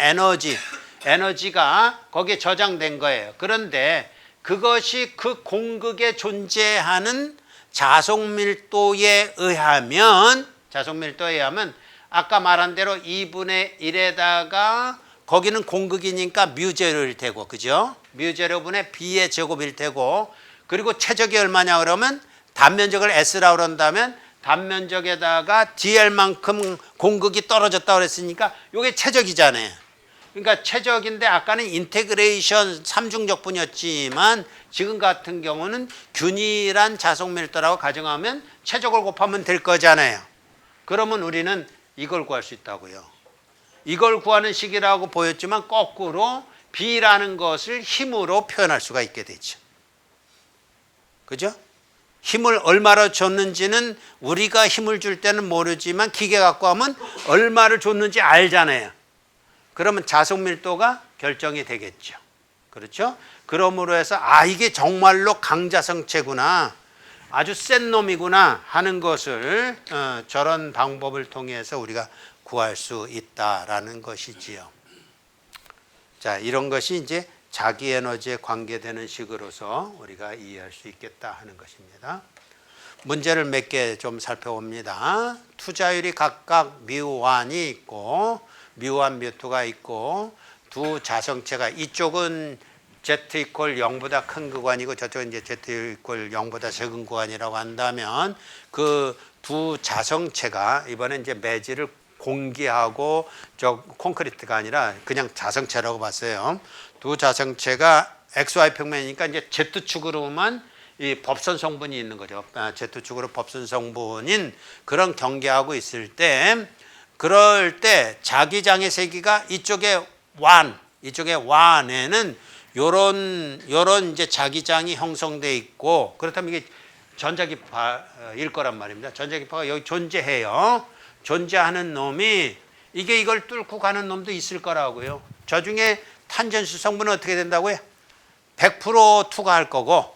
에너지가 거기에 저장된 거예요. 그런데 그것이 그 공극에 존재하는 자속 밀도에 의하면 아까 말한 대로 2분의 1에다가 거기는 공극이니까 뮤제로일 테고, 그죠? 뮤제로분의 B의 제곱일 테고, 그리고 최적이 얼마냐 그러면 단면적을 S라고 그런다면 단면적에다가 DL만큼 공극이 떨어졌다 그랬으니까 이게 최적이잖아요. 그러니까 최적인데 아까는 인테그레이션 3중적분이었지만 지금 같은 경우는 균일한 자속 밀도라고 가정하면 최적을 곱하면 될 거잖아요. 그러면 우리는 이걸 구할 수 있다고요. 이걸 구하는 식이라고 보였지만 거꾸로 B라는 것을 힘으로 표현할 수가 있게 되죠. 그죠? 힘을 얼마로 줬는지는 우리가 힘을 줄 때는 모르지만 기계 갖고 하면 얼마를 줬는지 알잖아요. 그러면 자속 밀도가 결정이 되겠죠. 그렇죠? 그러므로 해서 이게 정말로 강자성체구나, 아주 센 놈이구나 하는 것을 저런 방법을 통해서 우리가 구할 수 있다라는 것이지요. 자, 이런 것이 이제 자기 에너지에 관계되는 식으로서 우리가 이해할 수 있겠다 하는 것입니다. 문제를 몇 개 좀 살펴봅니다. 투자율이 각각 뮤1이 있고 뮤1, 뮤2가 있고 두 자성체가, 이쪽은 Z 이퀄 0보다 큰 구간이고 저쪽은 이제 Z 이퀄 0보다 작은 구간이라고 한다면 그 두 자성체가 이번에 이제 매질을 공기하고 저 콘크리트가 아니라 그냥 자성체라고 봤어요. 두 자성체가 XY 평면이니까 이제 Z축으로만 이 법선 성분이 있는 거죠. Z축으로 법선 성분인 그런 경계하고 있을 때, 그럴 때 자기장의 세기가 이쪽에 완에는 요런 이제 자기장이 형성돼 있고, 그렇다면 이게 전자기파일 거란 말입니다. 전자기파가 여기 존재해요. 존재하는 놈이 이걸 뚫고 가는 놈도 있을 거라고요. 저 중에 탄젠수 성분은 어떻게 된다고요? 100% 투과할 거고,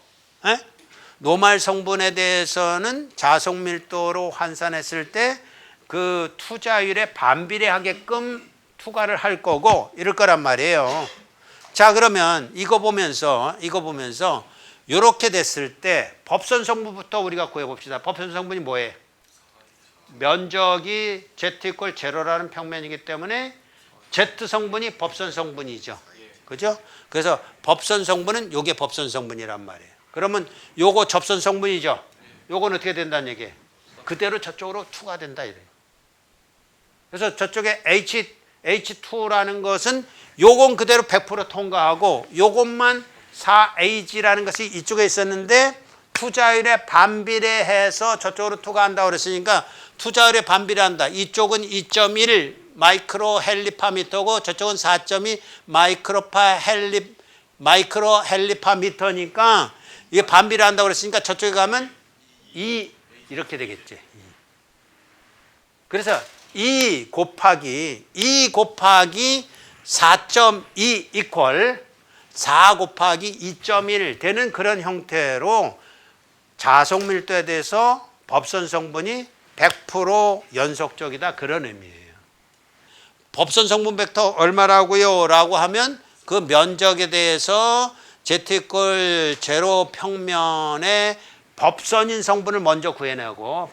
노말 성분에 대해서는 자속 밀도로 환산했을 때 그 투자율에 반비례하게끔 투과를 할 거고 이럴 거란 말이에요. 자, 그러면 이거 보면서 이렇게 됐을 때 법선 성분부터 우리가 구해봅시다. 법선 성분이 뭐예요? 면적이 Z 이퀄 제로라는 평면이기 때문에 Z 성분이 법선 성분이죠. 그죠? 그래서 법선 성분은 요게 법선 성분이란 말이에요. 그러면 요거 접선 성분이죠. 요건 어떻게 된다는 얘기예요? 그대로 저쪽으로 투과된다 이래요. 그래서 저쪽에 H2라는 것은 요건 그대로 100% 통과하고 요것만 4Ag라는 것이 이쪽에 있었는데 투자율에 반비례해서 저쪽으로 투과한다고 그랬으니까 투자율에 반비례한다. 이쪽은 2.1 마이크로 헬리파미터고 저쪽은 4.2 마이크로 헬리파미터니까 이게 반비례한다고 그랬으니까 저쪽에 가면 2 이렇게 되겠지. 그래서 2 곱하기 4.2 이퀄 4 곱하기 2.1 되는 그런 형태로 자속 밀도에 대해서 법선 성분이 100% 연속적이다 그런 의미예요. 법선 성분 벡터 얼마라고요? 라고 하면 그 면적에 대해서 Z 이퀄 제로 평면의 법선인 성분을 먼저 구해내고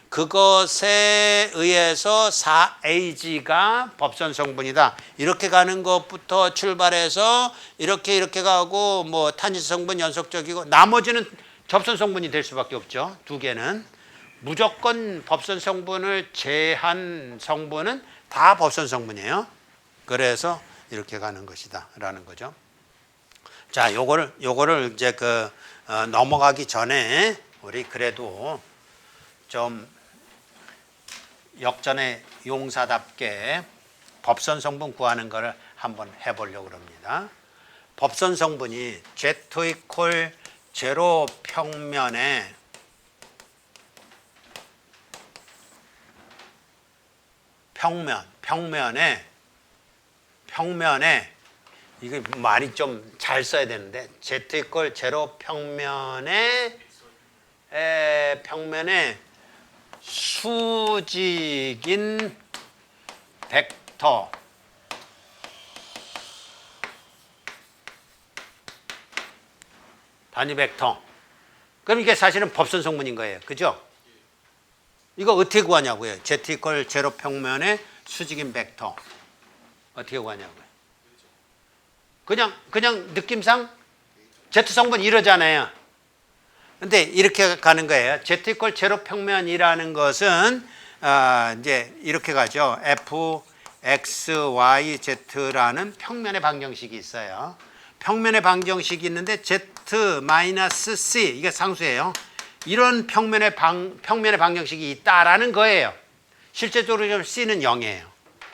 그것에 의해서 4Ag가 법선 성분이다. 이렇게 가는 것부터 출발해서 이렇게 가고 뭐 탄질 성분 연속적이고 나머지는 접선 성분이 될 수밖에 없죠. 두 개는 무조건 법선 성분을 제한 성분은 다 법선 성분이에요. 그래서 이렇게 가는 것이다 라는 거죠. 자, 요거를 이제 넘어가기 전에 우리 그래도 좀 역전의 용사답게 법선 성분 구하는 거를 한번 해보려고 합니다. 법선 성분이 Z 이퀄 제로 평면에 이게 말이 좀 잘 써야 되는데 Z 이퀄 제로 평면에 수직인 벡터 단위 벡터. 그럼 이게 사실은 법선 성분인 거예요. 그죠? 이거 어떻게 구하냐고요? Z 이퀄 제로 평면의 수직인 벡터. 어떻게 구하냐고요? 그냥 느낌상 Z 성분 이러잖아요. 근데 이렇게 가는 거예요. Z 이퀄 제로 평면이라는 것은 이제 이렇게 가죠. F, X, Y, Z라는 평면의 방정식이 있어요. 평면의 방정식이 있는데 Z-C 이게 상수예요. 이런 평면의 방정식이 있다라는 거예요. 실제적으로 좀 C는 0이에요.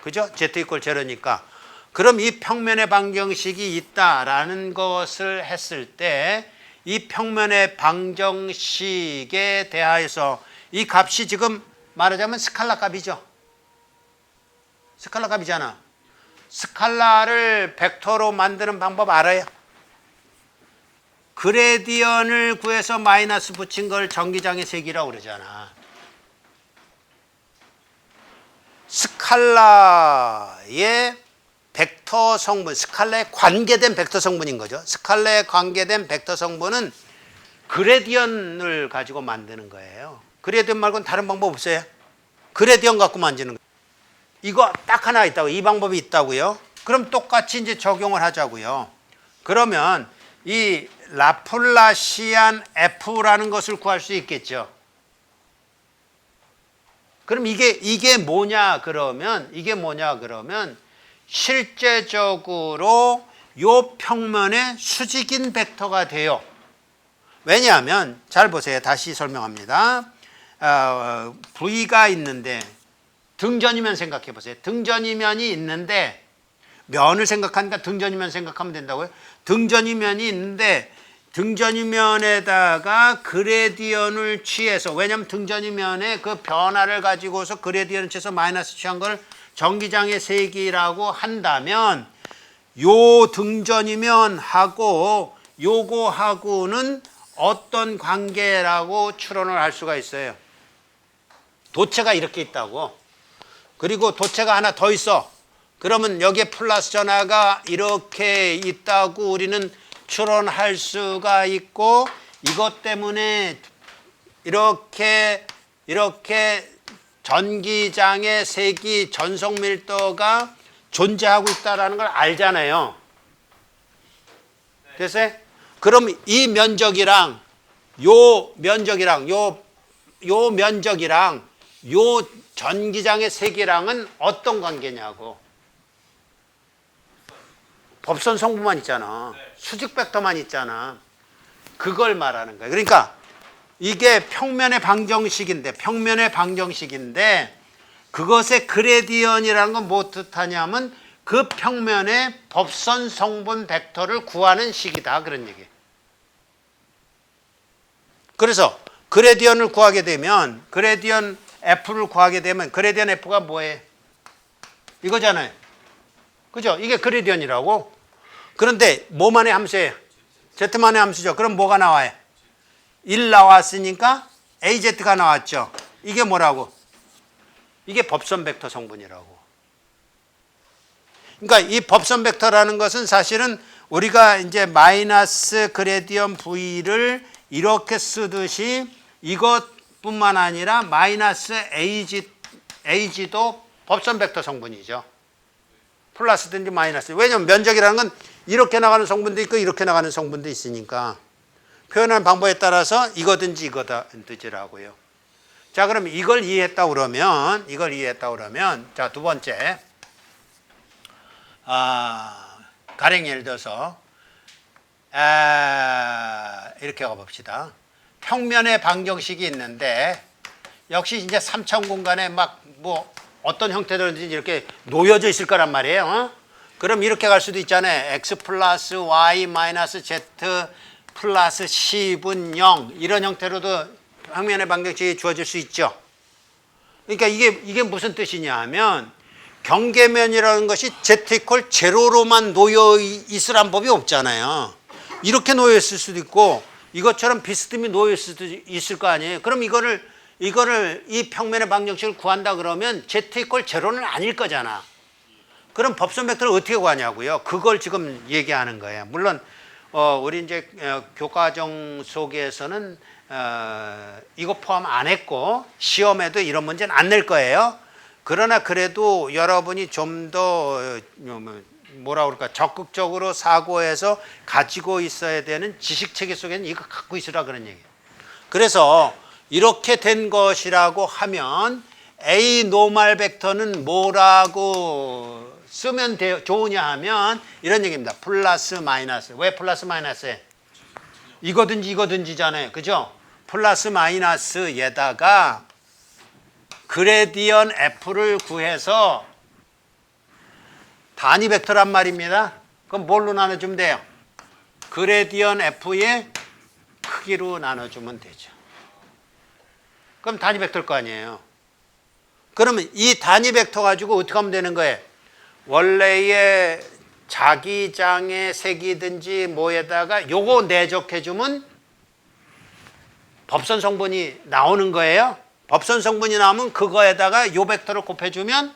그죠? Z 이퀄 제로니까. 그럼 이 평면의 방정식이 있다라는 것을 했을 때 이 평면의 방정식에 대하여서 이 값이 지금 말하자면 스칼라 값이죠. 스칼라 값이잖아. 스칼라를 벡터로 만드는 방법 알아요? 그레디언을 구해서 마이너스 붙인 걸 전기장의 세기라고 그러잖아. 스칼라의 벡터 성분, 스칼라에 관계된 벡터 성분인 거죠. 스칼라에 관계된 벡터 성분은 그레디언을 가지고 만드는 거예요. 그레디언 말고는 다른 방법 없어요. 그레디언 갖고 만드는 거예요. 이거 딱 하나 있다고, 이 방법이 있다고요. 그럼 똑같이 이제 적용을 하자고요. 그러면 이 라플라시안 F라는 것을 구할 수 있겠죠. 그럼 이게 뭐냐 그러면 실제적으로 요 평면의 수직인 벡터가 돼요. 왜냐하면 잘 보세요. 다시 설명합니다. V가 있는데 등전이면 생각해 보세요. 등전이면이 있는데 면을 생각하니까 등전이면 생각하면 된다고요. 등전이면이 있는데 등전이면에다가 그레디언을 취해서, 왜냐하면 등전이면의 그 변화를 가지고서 그레디언을 취해서 마이너스 취한 걸 전기장의 세기라고 한다면 요 등전이면하고 요거하고는 어떤 관계라고 추론을 할 수가 있어요. 도체가 이렇게 있다고. 그리고 도체가 하나 더 있어. 그러면 여기에 플러스 전하가 이렇게 있다고 우리는 추론할 수가 있고, 이것 때문에 이렇게 전기장의 세기 전속 밀도가 존재하고 있다는 걸 알잖아요. 됐어요? 그럼 이 면적이랑 요 면적이랑 요 전기장의 세기랑은 어떤 관계냐고. 법선 성분만 있잖아. 수직 벡터만 있잖아. 그걸 말하는 거예요. 그러니까 이게 평면의 방정식인데 그것의 그레디언이라는 건 뭐 뜻하냐면 그 평면의 법선 성분 벡터를 구하는 식이다, 그런 얘기예요. 그래서 그레디언을 구하게 되면, 그레디언 F를 구하게 되면 그레디언 F가 뭐예요? 이거잖아요. 그죠? 이게 그레디언이라고. 그런데 뭐만의 함수예요? Z만의 함수죠. 그럼 뭐가 나와요? 1 나왔으니까 AZ가 나왔죠. 이게 뭐라고? 이게 법선 벡터 성분이라고. 그러니까 이 법선 벡터라는 것은 사실은 우리가 이제 마이너스 그레디언 V를 이렇게 쓰듯이 이것뿐만 아니라 마이너스 AG도 법선 벡터 성분이죠. 플러스든지 마이너스. 왜냐하면 면적이라는 건 이렇게 나가는 성분도 있고 이렇게 나가는 성분도 있으니까 표현하는 방법에 따라서 이거든지 이거든지라고요. 자, 그럼 이걸 이해했다 그러면 자, 두 번째. 가령 예를 들어서 이렇게 가봅시다. 평면의 방정식이 있는데 역시 이제 3차원 공간에 막 뭐 어떤 형태로든지 이렇게 놓여져 있을 거란 말이에요. 어? 그럼 이렇게 갈 수도 있잖아요. x 플러스 y 마이너스 z 플러스 10은 0 이런 형태로도 평면의 방정식이 주어질 수 있죠. 그러니까 이게 무슨 뜻이냐 하면 경계면이라는 것이 z 이퀄 제로로만 놓여 있으란 법이 없잖아요. 이렇게 놓여 있을 수도 있고 이것처럼 비스듬히 놓여 있을 수도 있을 거 아니에요. 그럼 이거를 이 평면의 방정식을 구한다 그러면 z 이퀄 제로는 아닐 거잖아. 그럼 법선 벡터를 어떻게 구하냐고요. 그걸 지금 얘기하는 거예요. 물론 우리 이제 교과정 속에서는 이거 포함 안 했고 시험에도 이런 문제는 안 낼 거예요. 그러나 그래도 여러분이 좀 더 뭐라 그럴까 적극적으로 사고해서 가지고 있어야 되는 지식체계 속에는 이거 갖고 있으라 그런 얘기예요. 그래서 이렇게 된 것이라고 하면 A 노멀 벡터는 뭐라고 쓰면 좋으냐 하면 이런 얘기입니다. 플러스 마이너스. 왜 플러스 마이너스에? 이거든지잖아요. 그죠? 플러스 마이너스에다가 그레디언 F를 구해서 단위 벡터란 말입니다. 그럼 뭘로 나눠주면 돼요? 그레디언 F의 크기로 나눠주면 되죠. 그럼 단위 벡터일 거 아니에요. 그러면 이 단위 벡터 가지고 어떻게 하면 되는 거예요? 원래의 자기장의 색이든지 뭐에다가 요거 내적해주면 법선 성분이 나오는 거예요. 법선 성분이 나오면 그거에다가 요 벡터를 곱해주면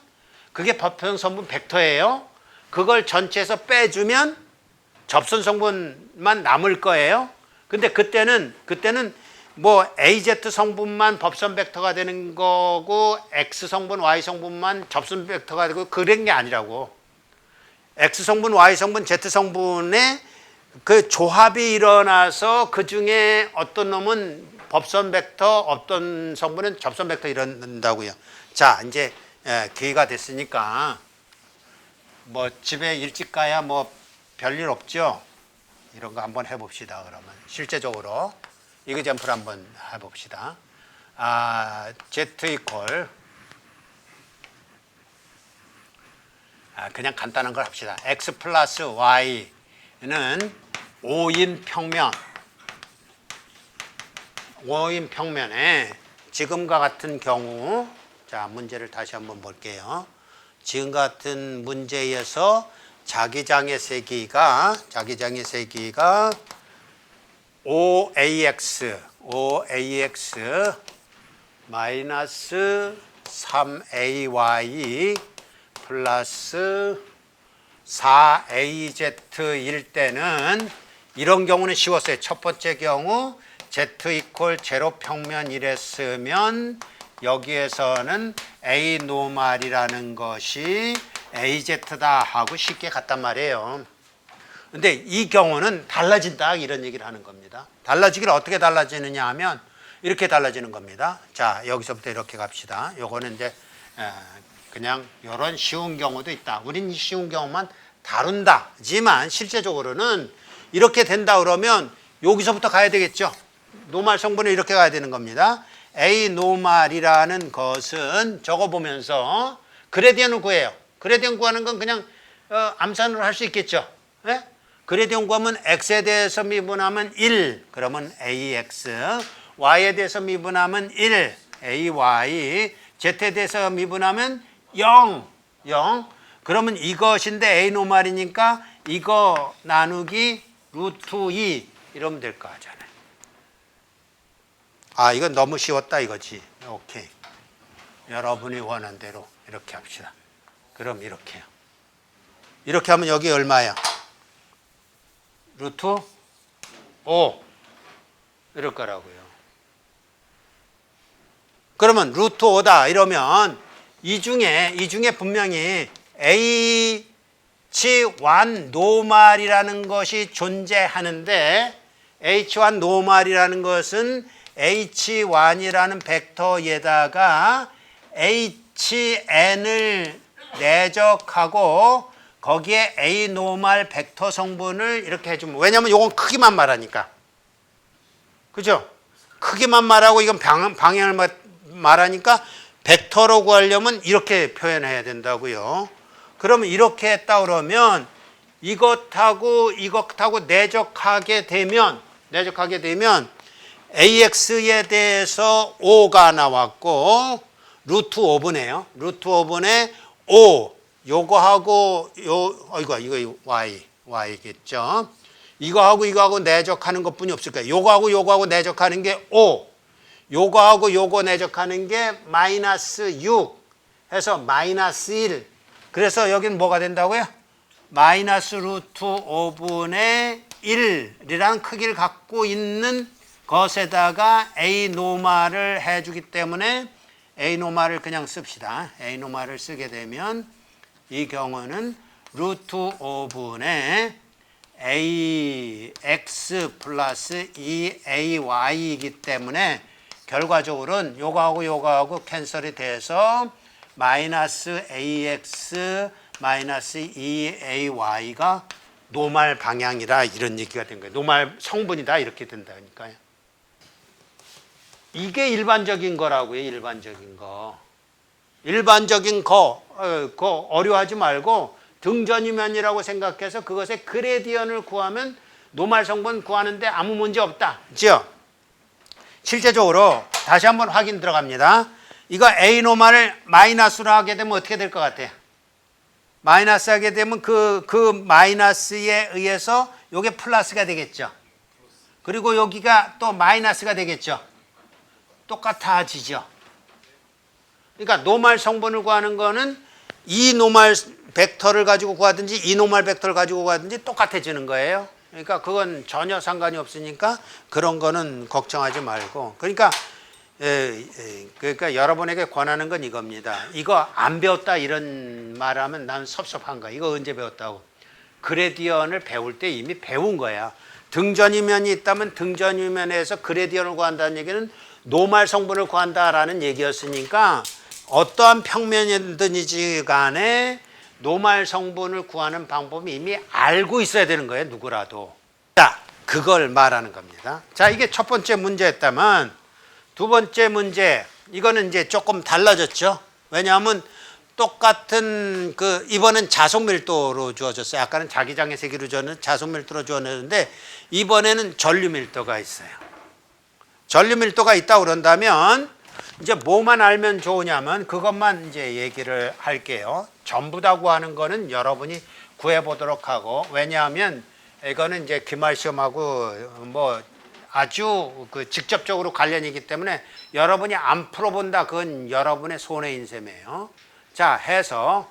그게 법선 성분 벡터예요. 그걸 전체에서 빼주면 접선 성분만 남을 거예요. 근데 그때는 뭐 AZ 성분만 법선 벡터가 되는 거고 X 성분, Y 성분만 접선 벡터가 되고 그런 게 아니라고. X 성분, Y 성분, Z 성분의 그 조합이 일어나서 그 중에 어떤 놈은 법선 벡터, 어떤 성분은 접선 벡터 이런다고요. 자, 이제 기회가 됐으니까 뭐 집에 일찍 가야 뭐 별일 없죠. 이런 거 한번 해봅시다. 그러면 실제적으로 이그젬플 한번 해봅시다. Z 이퀄 그냥 간단한 걸 합시다. X 플러스 Y는 5인 평면에 지금과 같은 경우, 자, 문제를 다시 한번 볼게요. 지금과 같은 문제에서 자기장의 세기가 OAX 마이너스 3AY 플러스 4AZ일 때는 이런 경우는 쉬웠어요. 첫 번째 경우 Z 이퀄 제로 평면이랬으면 여기에서는 A 노멀이라는 것이 AZ다 하고 쉽게 갔단 말이에요. 근데 이 경우는 달라진다 이런 얘기를 하는 겁니다. 달라지기를 어떻게 달라지느냐 하면 이렇게 달라지는 겁니다. 자, 여기서부터 이렇게 갑시다. 요거는 이제 그냥 이런 쉬운 경우도 있다. 우린 쉬운 경우만 다룬다지만 실제적으로는 이렇게 된다 그러면 여기서부터 가야 되겠죠. 노멀 성분을 이렇게 가야 되는 겁니다. A 노멀이라는 것은 적어보면서 그레디언을 구해요. 그레디언 구하는 건 그냥 암산으로 할 수 있겠죠. 네? 그레디언 구하면 X에 대해서 미분하면 1, 그러면 AX, Y에 대해서 미분하면 1, AY, Z에 대해서 미분하면 0. 그러면 이것인데 A 노멀이니까 이거 나누기 루트 2 이러면 될 거 하잖아요. 이건 너무 쉬웠다 이거지. 오케이. 여러분이 원하는 대로 이렇게 합시다. 그럼 이렇게요. 이렇게 하면 여기 얼마야? 루트 5 이럴 거라고요. 그러면 루트 5다 이러면 이 중에 분명히 H1 노멀이라는 것이 존재하는데 H1 노멀이라는 것은 H1이라는 벡터에다가 HN을 내적하고 거기에 A 노멀 벡터 성분을 이렇게 해주면, 왜냐면 이건 크기만 말하니까. 그죠? 크기만 말하고 이건 방향을 말하니까 벡터로 구하려면 이렇게 표현해야 된다고요. 그러면 이렇게 했다 그러면 이것하고 내적하게 되면 AX에 대해서 5가 나왔고 루트 5분에요. 루트 5분에 5 요거하고 이거 Y겠죠. 이거하고 내적하는 것뿐이 없을 거예요. 요거하고 내적하는 게 5. 요거하고 요거 내적하는 게 마이너스 6 해서 마이너스 1. 그래서 여기는 뭐가 된다고요? 마이너스 루트 5분의 1이라는 크기를 갖고 있는 것에다가 A 노멀을 해주기 때문에 A 노멀을 그냥 씁시다. A 노멀을 쓰게 되면 이 경우는 루트 5분의 AX 플러스 2AY이기 때문에 결과적으로는 요거하고 캔슬이 돼서 마이너스 AX 마이너스 2AY가 노멀 방향이라 이런 얘기가 된 거예요. 노멀 성분이다 이렇게 된다니까요. 이게 일반적인 거라고요. 일반적인 거 어려워하지 말고 등전이면이라고 생각해서 그것의 그레디언을 구하면 노멀 성분 구하는데 아무 문제 없다. 그죠? 실제적으로 다시 한번 확인 들어갑니다. 이거 A 노멀을 마이너스로 하게 되면 어떻게 될 것 같아요? 마이너스 하게 되면 그 마이너스에 의해서 이게 플러스가 되겠죠. 그리고 여기가 또 마이너스가 되겠죠. 똑같아지죠. 그러니까 노멀 성분을 구하는 거는 이 노멀 벡터를 가지고 구하든지 이 노멀 벡터를 가지고 구하든지 똑같아지는 거예요. 그러니까 그건 전혀 상관이 없으니까 그런 거는 걱정하지 말고. 그러니까 여러분에게 권하는 건 이겁니다. 이거 안 배웠다 이런 말하면 난 섭섭한 거야. 이거 언제 배웠다고? 그레디언을 배울 때 이미 배운 거야. 등전이면이 있다면 등전이면에서 그레디언을 구한다는 얘기는 노멀 성분을 구한다라는 얘기였으니까 어떠한 평면이든지 간에 노멀 성분을 구하는 방법이 이미 알고 있어야 되는 거예요. 누구라도. 자, 그걸 말하는 겁니다. 자, 이게 첫 번째 문제였다면 두 번째 문제, 이거는 이제 조금 달라졌죠. 왜냐하면 똑같은 이번엔 자속 밀도로 주어졌어요. 아까는 자기장의 세기로 주어는 자속 밀도로 주어졌는데 이번에는 전류 밀도가 있어요. 전류 밀도가 있다고 그런다면 이제 뭐만 알면 좋으냐면 그것만 이제 얘기를 할게요. 전부 다 구하는 거는 여러분이 구해 보도록 하고, 왜냐하면 이거는 이제 기말 시험하고 뭐 아주 직접적으로 관련이기 때문에 여러분이 안 풀어본다 그건 여러분의 손해인 셈이에요. 자, 해서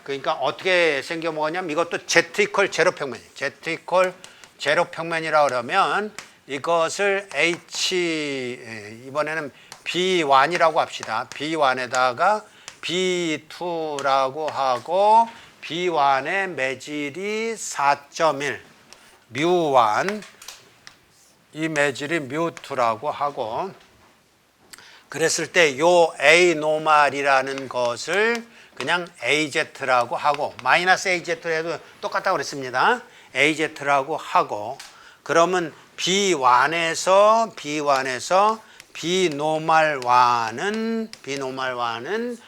그러니까 어떻게 생겨 먹었냐면 이것도 Z 이퀄 제로 평면이에요. Z 이퀄 제로 평면이라 그러면 이것을 이번에는 B1이라고 합시다. B1에다가 B2라고 하고 B1의 매질이 4.1 뮤1, 이 매질이 뮤2라고 하고, 그랬을 때 요 A 노멀이라는 것을 그냥 AZ라고 하고, 마이너스 AZ로 해도 똑같다고 그랬습니다. AZ라고 하고, 그러면 B1에서 B노멀1은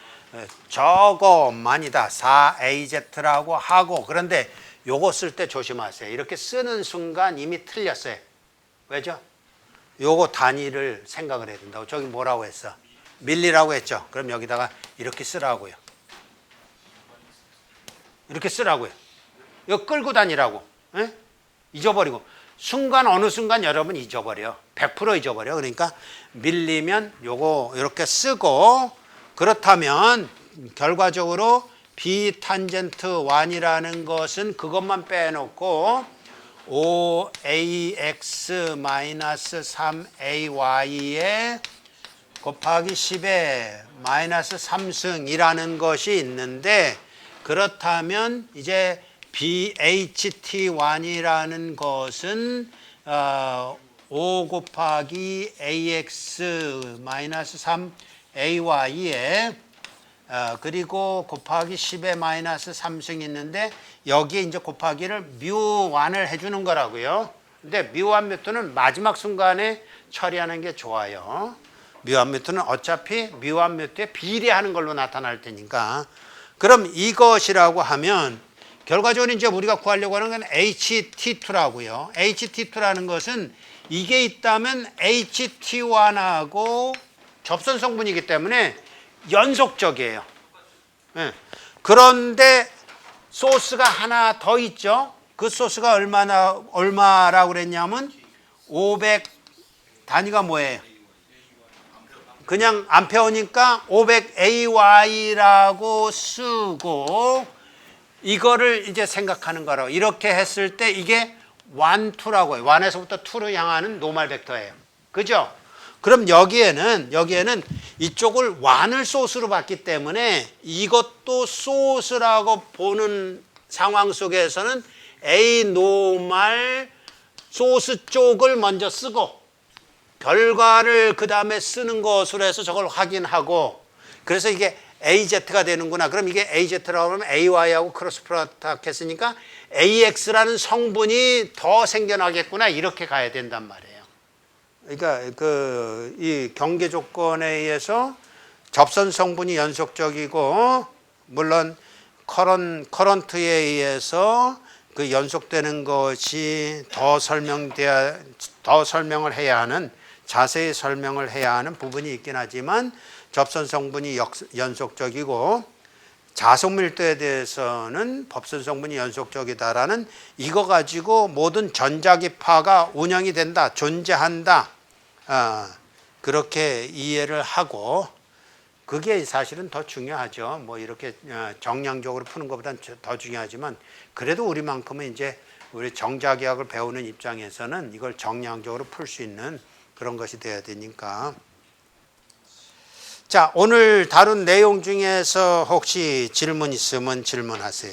저것만이다. 4AZ라고 하고, 그런데 요거 쓸 때 조심하세요. 이렇게 쓰는 순간 이미 틀렸어요. 왜죠? 요거 단위를 생각을 해야 된다고. 저기 뭐라고 했어? 밀리라고 했죠? 그럼 여기다가 이렇게 쓰라고요. 이렇게 쓰라고요. 이거 끌고 다니라고. 에? 잊어버리고. 어느 순간 여러분 잊어버려. 100% 잊어버려. 그러니까 밀리면 요거 이렇게 쓰고, 그렇다면 결과적으로 B 탄젠트 1이라는 것은 그것만 빼놓고 5AX-3AY에 곱하기 10에 마이너스 3승이라는 것이 있는데, 그렇다면 이제 BHT1이라는 것은 5 곱하기 ax 마이너스 3 ay에 그리고 곱하기 10의 마이너스 3승이 있는데 여기에 이제 곱하기를 뮤1을 해주는 거라고요. 근데 뮤1 뮤2는 마지막 순간에 처리하는 게 좋아요. 뮤1 뮤2는 어차피 뮤1 뮤2에 비례하는 걸로 나타날 테니까. 그럼 이것이라고 하면 결과적으로 이제 우리가 구하려고 하는 건 HT2라고요. HT2라는 것은 이게 있다면 HT1하고 접선 성분이기 때문에 연속적이에요. 네. 그런데 소스가 하나 더 있죠. 그 소스가 얼마라고 그랬냐면 500 단위가 뭐예요? 그냥 암페어니까 500AY라고 쓰고 이거를 이제 생각하는 거라고. 이렇게 했을 때 이게 1, 2라고 해요. 1에서부터 2로 향하는 노멀 벡터예요. 그죠? 그럼 여기에는 이쪽을 1을 소스로 봤기 때문에 이것도 소스라고 보는 상황 속에서는 A 노멀 소스 쪽을 먼저 쓰고 결과를 그 다음에 쓰는 것으로 해서 저걸 확인하고 그래서 이게 AZ가 되는구나. 그럼 이게 AZ라고 하면 AY하고 크로스 프로덕트 했으니까 AX라는 성분이 더 생겨나겠구나. 이렇게 가야 된단 말이에요. 그러니까 이 경계 조건에 의해서 접선 성분이 연속적이고 물론 커런트에 의해서 그 연속되는 것이 더 설명을 해야 하는 자세히 설명을 해야 하는 부분이 있긴 하지만 접선 성분이 연속적이고 자속 밀도에 대해서는 법선 성분이 연속적이다라는 이거 가지고 모든 전자기파가 운영이 된다, 존재한다. 그렇게 이해를 하고 그게 사실은 더 중요하죠. 뭐 이렇게 정량적으로 푸는 것보다는 더 중요하지만 그래도 우리만큼은 이제 우리 정자기학을 배우는 입장에서는 이걸 정량적으로 풀 수 있는 그런 것이 돼야 되니까. 자, 오늘 다룬 내용 중에서 혹시 질문 있으면 질문하세요.